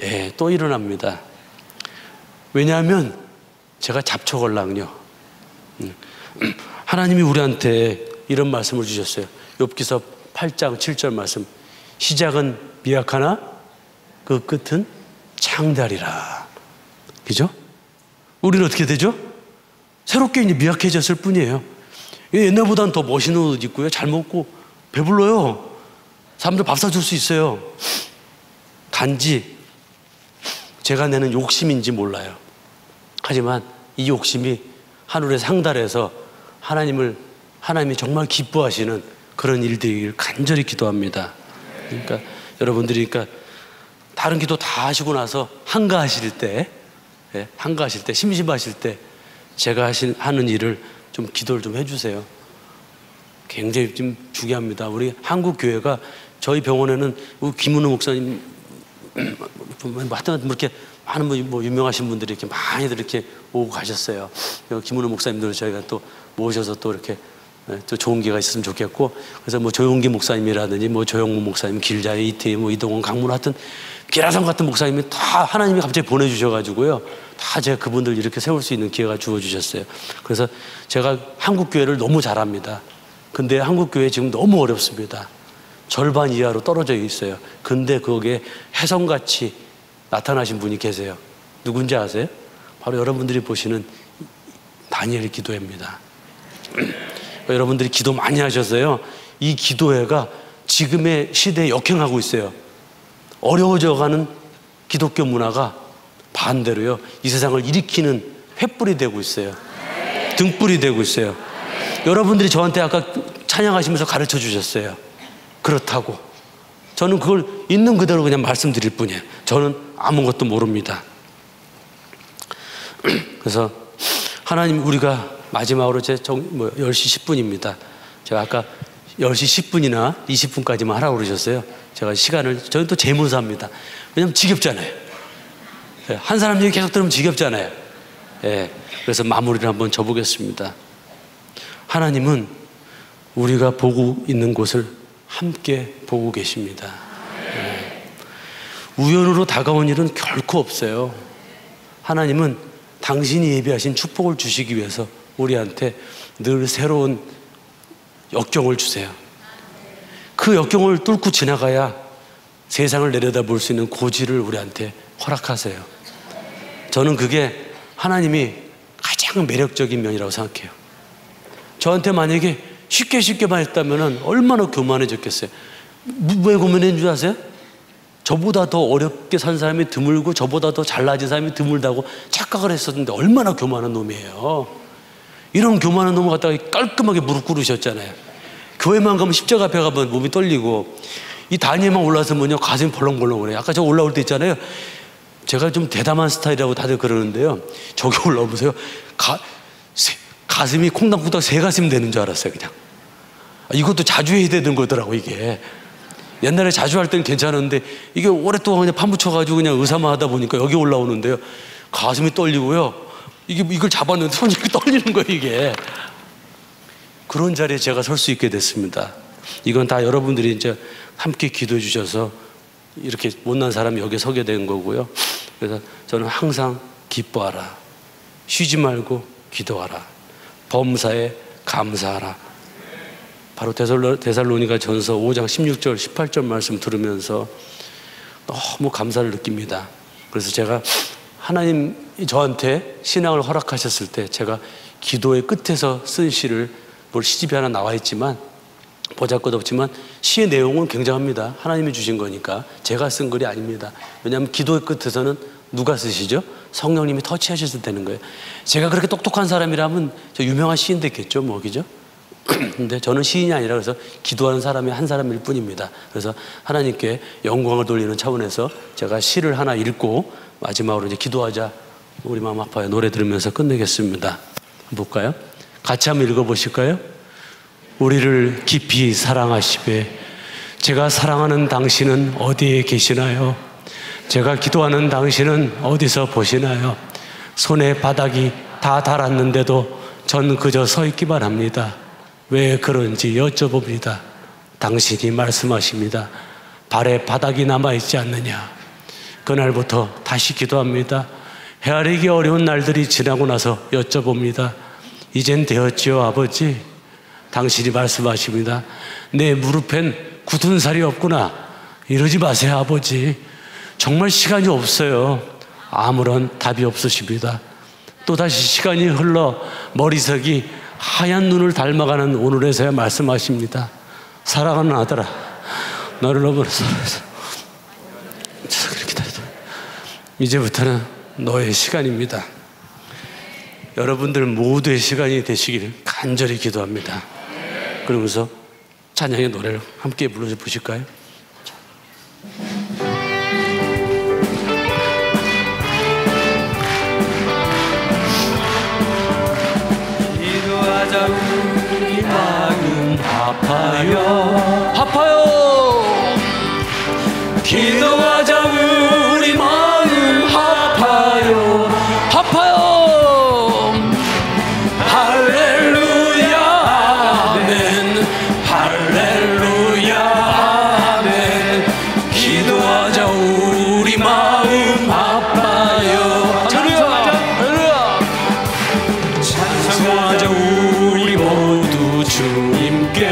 S1: 예, 또 일어납니다. 왜냐하면 제가 잡초걸랑요. 하나님이 우리한테 이런 말씀을 주셨어요. 욥기서 8장 7절 말씀. 시작은 미약하나 그 끝은 창달이라. 그죠? 우리는 어떻게 되죠? 새롭게 이제 미약해졌을 뿐이에요. 옛날보다는 더 멋있는 옷 입고요. 잘 먹고 배불러요. 사람들 밥 사줄 수 있어요. 단지 제가 내는 욕심인지 몰라요. 하지만 이 욕심이 하늘에 상달해서 하나님이 정말 기뻐하시는 그런 일들이길 간절히 기도합니다. 그러니까 여러분들이 다른 기도 다 하시고 나서 한가하실 때, 한가하실 때, 심심하실 때 제가 하는 일을 좀 기도를 좀 해주세요. 굉장히 좀 중요합니다. 우리 한국 교회가 저희 병원에는 김은우 목사님, 하여튼 이렇게 많은 뭐 유명하신 분들이 이렇게 많이들 이렇게 오고 가셨어요. 김은우 목사님들 저희가 또 모셔서 또 이렇게 또 좋은 기회가 있었으면 좋겠고, 그래서 뭐 조용기 목사님이라든지 뭐 조영무 목사님, 길자의 이태희, 뭐 이동원, 강문, 하여튼 기라성 같은 목사님이 다 하나님이 갑자기 보내주셔가지고요, 다 제가 그분들 이렇게 세울 수 있는 기회가 주어주셨어요. 그래서 제가 한국 교회를 너무 잘합니다. 근데 한국 교회 지금 너무 어렵습니다. 절반 이하로 떨어져 있어요. 근데 거기에 혜성같이 나타나신 분이 계세요. 누군지 아세요? 바로 여러분들이 보시는 다니엘 기도회입니다. 여러분들이 기도 많이 하셨어요. 이 기도회가 지금의 시대에 역행하고 있어요. 어려워져가는 기독교 문화가 반대로요, 이 세상을 일으키는 횃불이 되고 있어요. 등불이 되고 있어요. 여러분들이 저한테 아까 찬양하시면서 가르쳐 주셨어요. 그렇다고. 저는 그걸 있는 그대로 그냥 말씀드릴 뿐이에요. 저는 아무것도 모릅니다. 그래서 하나님, 우리가 마지막으로 10시 10분입니다. 제가 아까 10시 10분이나 20분까지만 하라고 그러셨어요. 제가 시간을, 저는 또 재무사입니다. 왜냐면 지겹잖아요. 한 사람 얘기 계속 들으면 지겹잖아요. 그래서 마무리를 한번 줘보겠습니다. 하나님은 우리가 보고 있는 곳을 함께 보고 계십니다. 우연으로 다가온 일은 결코 없어요. 하나님은 당신이 예비하신 축복을 주시기 위해서 우리한테 늘 새로운 역경을 주세요. 그 역경을 뚫고 지나가야 세상을 내려다볼 수 있는 고지를 우리한테 허락하세요. 저는 그게 하나님이 가장 매력적인 면이라고 생각해요. 저한테 만약에 쉽게만 했다면 얼마나 교만해졌겠어요. 왜 교만한 줄 아세요? 저보다 더 어렵게 산 사람이 드물고 저보다 더 잘나진 사람이 드물다고 착각을 했었는데 얼마나 교만한 놈이에요. 이런 교만한 놈을 갖다가 깔끔하게 무릎 꿇으셨잖아요. 교회만 가면 십자가 앞에 가면 몸이 떨리고, 이 단위에만 올라서면요 가슴이 벌렁벌렁거려요. 아까 저 올라올 때 있잖아요, 제가 좀 대담한 스타일이라고 다들 그러는데요, 저기 올라오면서요 가슴이 콩닥콩닥 새 가슴 되는 줄 알았어요. 그냥 이것도 자주 해야 되는 거더라고. 이게 옛날에 자주 할 때는 괜찮은데 이게 오랫동안 그냥 파묻혀가지고 그냥 의사만 하다 보니까 여기 올라오는데요 가슴이 떨리고요, 이걸 잡았는데 손이 이렇게 떨리는 거예요. 이게 그런 자리에 제가 설 수 있게 됐습니다. 이건 다 여러분들이 이제 함께 기도해 주셔서 이렇게 못난 사람이 여기 서게 된 거고요. 그래서 저는 항상 기뻐하라, 쉬지 말고 기도하라, 범사에 감사하라. 바로 데살로니가 전서 5장 16절 18절 말씀 들으면서 너무 감사를 느낍니다. 그래서 제가 하나님이 저한테 신앙을 허락하셨을 때 제가 기도의 끝에서 쓴 시를, 뭘 시집이 하나 나와 있지만 보잘것없지만 시의 내용은 굉장합니다. 하나님이 주신 거니까 제가 쓴 글이 아닙니다. 왜냐하면 기도의 끝에서는 누가 쓰시죠? 성령님이 터치하셔서 되는 거예요. 제가 그렇게 똑똑한 사람이라면 저 유명한 시인 됐겠죠, 뭐, 그죠? 근데 저는 시인이 아니라 그래서 기도하는 사람이 한 사람일 뿐입니다. 그래서 하나님께 영광을 돌리는 차원에서 제가 시를 하나 읽고 마지막으로 이제 기도하자, 우리 마음 아파요 노래 들으면서 끝내겠습니다. 볼까요? 같이 한번 읽어보실까요? 우리를 깊이 사랑하시되 제가 사랑하는 당신은 어디에 계시나요? 제가 기도하는 당신은 어디서 보시나요? 손에 바닥이 다 닳았는데도 전 그저 서 있기만 합니다. 왜 그런지 여쭤봅니다. 당신이 말씀하십니다. 발에 바닥이 남아있지 않느냐. 그날부터 다시 기도합니다. 헤아리기 어려운 날들이 지나고 나서 여쭤봅니다. 이젠 되었지요, 아버지? 당신이 말씀하십니다. 내 무릎엔 굳은 살이 없구나. 이러지 마세요, 아버지. 정말 시간이 없어요. 아무런 답이 없으십니다. 또다시 시간이 흘러 머리색이 하얀 눈을 닮아가는 오늘에서야 말씀하십니다. 사랑하는 아들아, 너를 너무 사랑해서 이제부터는 너의 시간입니다. 여러분들 모두의 시간이 되시길 간절히 기도합니다. 그러면서 찬양의 노래를 함께 불러보실까요? 아파요 아파요 기도하자 우리 마음 아파요 아파요 할렐루야 아멘 할렐루야 아멘 기도하자 우리 마음 아파요 할렐루야 찬송하자 우리 모두 주님께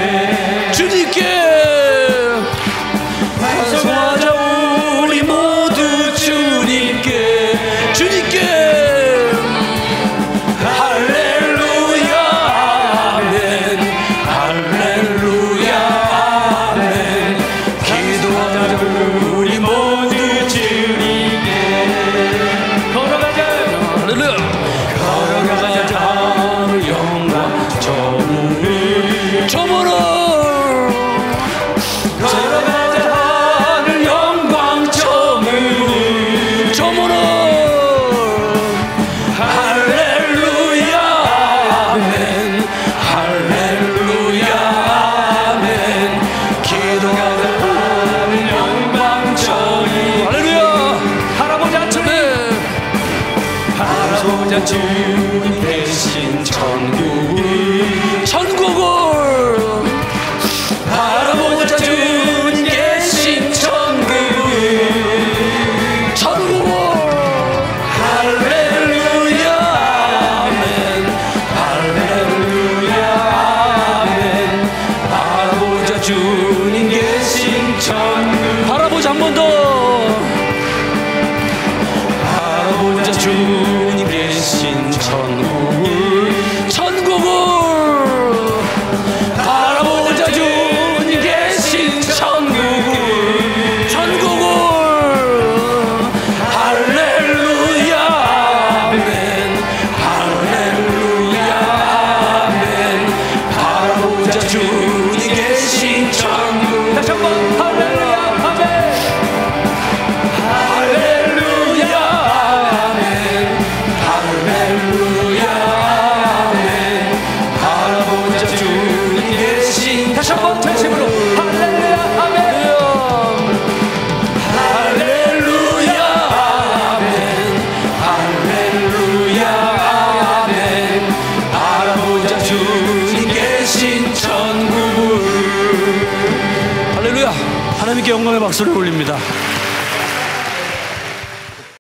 S1: 찬송하자 우리 모두 주님께 할렐루야 아멘 할렐루야 아멘 기도하자 우리 모두 주님께 걸어가자 할렐루야 걸어가자 영광 저물어 걸어가자 하늘 영광 저물어 할렐루야 아멘 할렐루야 아멘 기도하자 하늘 영광 저물어 할렐루야 바라보자 주님 바라보자 주님 계신 천국을 바라보자 주님 계신 천국을 할렐루야 아멘 할렐루야 아멘 바라보자 주님 계신 천국 바라보자 한 번 더 바라보자 주님 계신 천국을 바라보자 주님 계신 천국을 할렐루야 아멘 할렐루야 아멘 바라보자 주님 계신 천국 다시 한번 할렐루야 아멘 할렐루야 아멘 할렐루야 아멘 바라보자 주님 계신 다시 한번 전심으로 할렐루야 아멘 할렐루야 아멘 할렐루야 아멘 바라보자 주님 계신 천국을 할렐루야 하나님께 영광의 박수를 올립니다.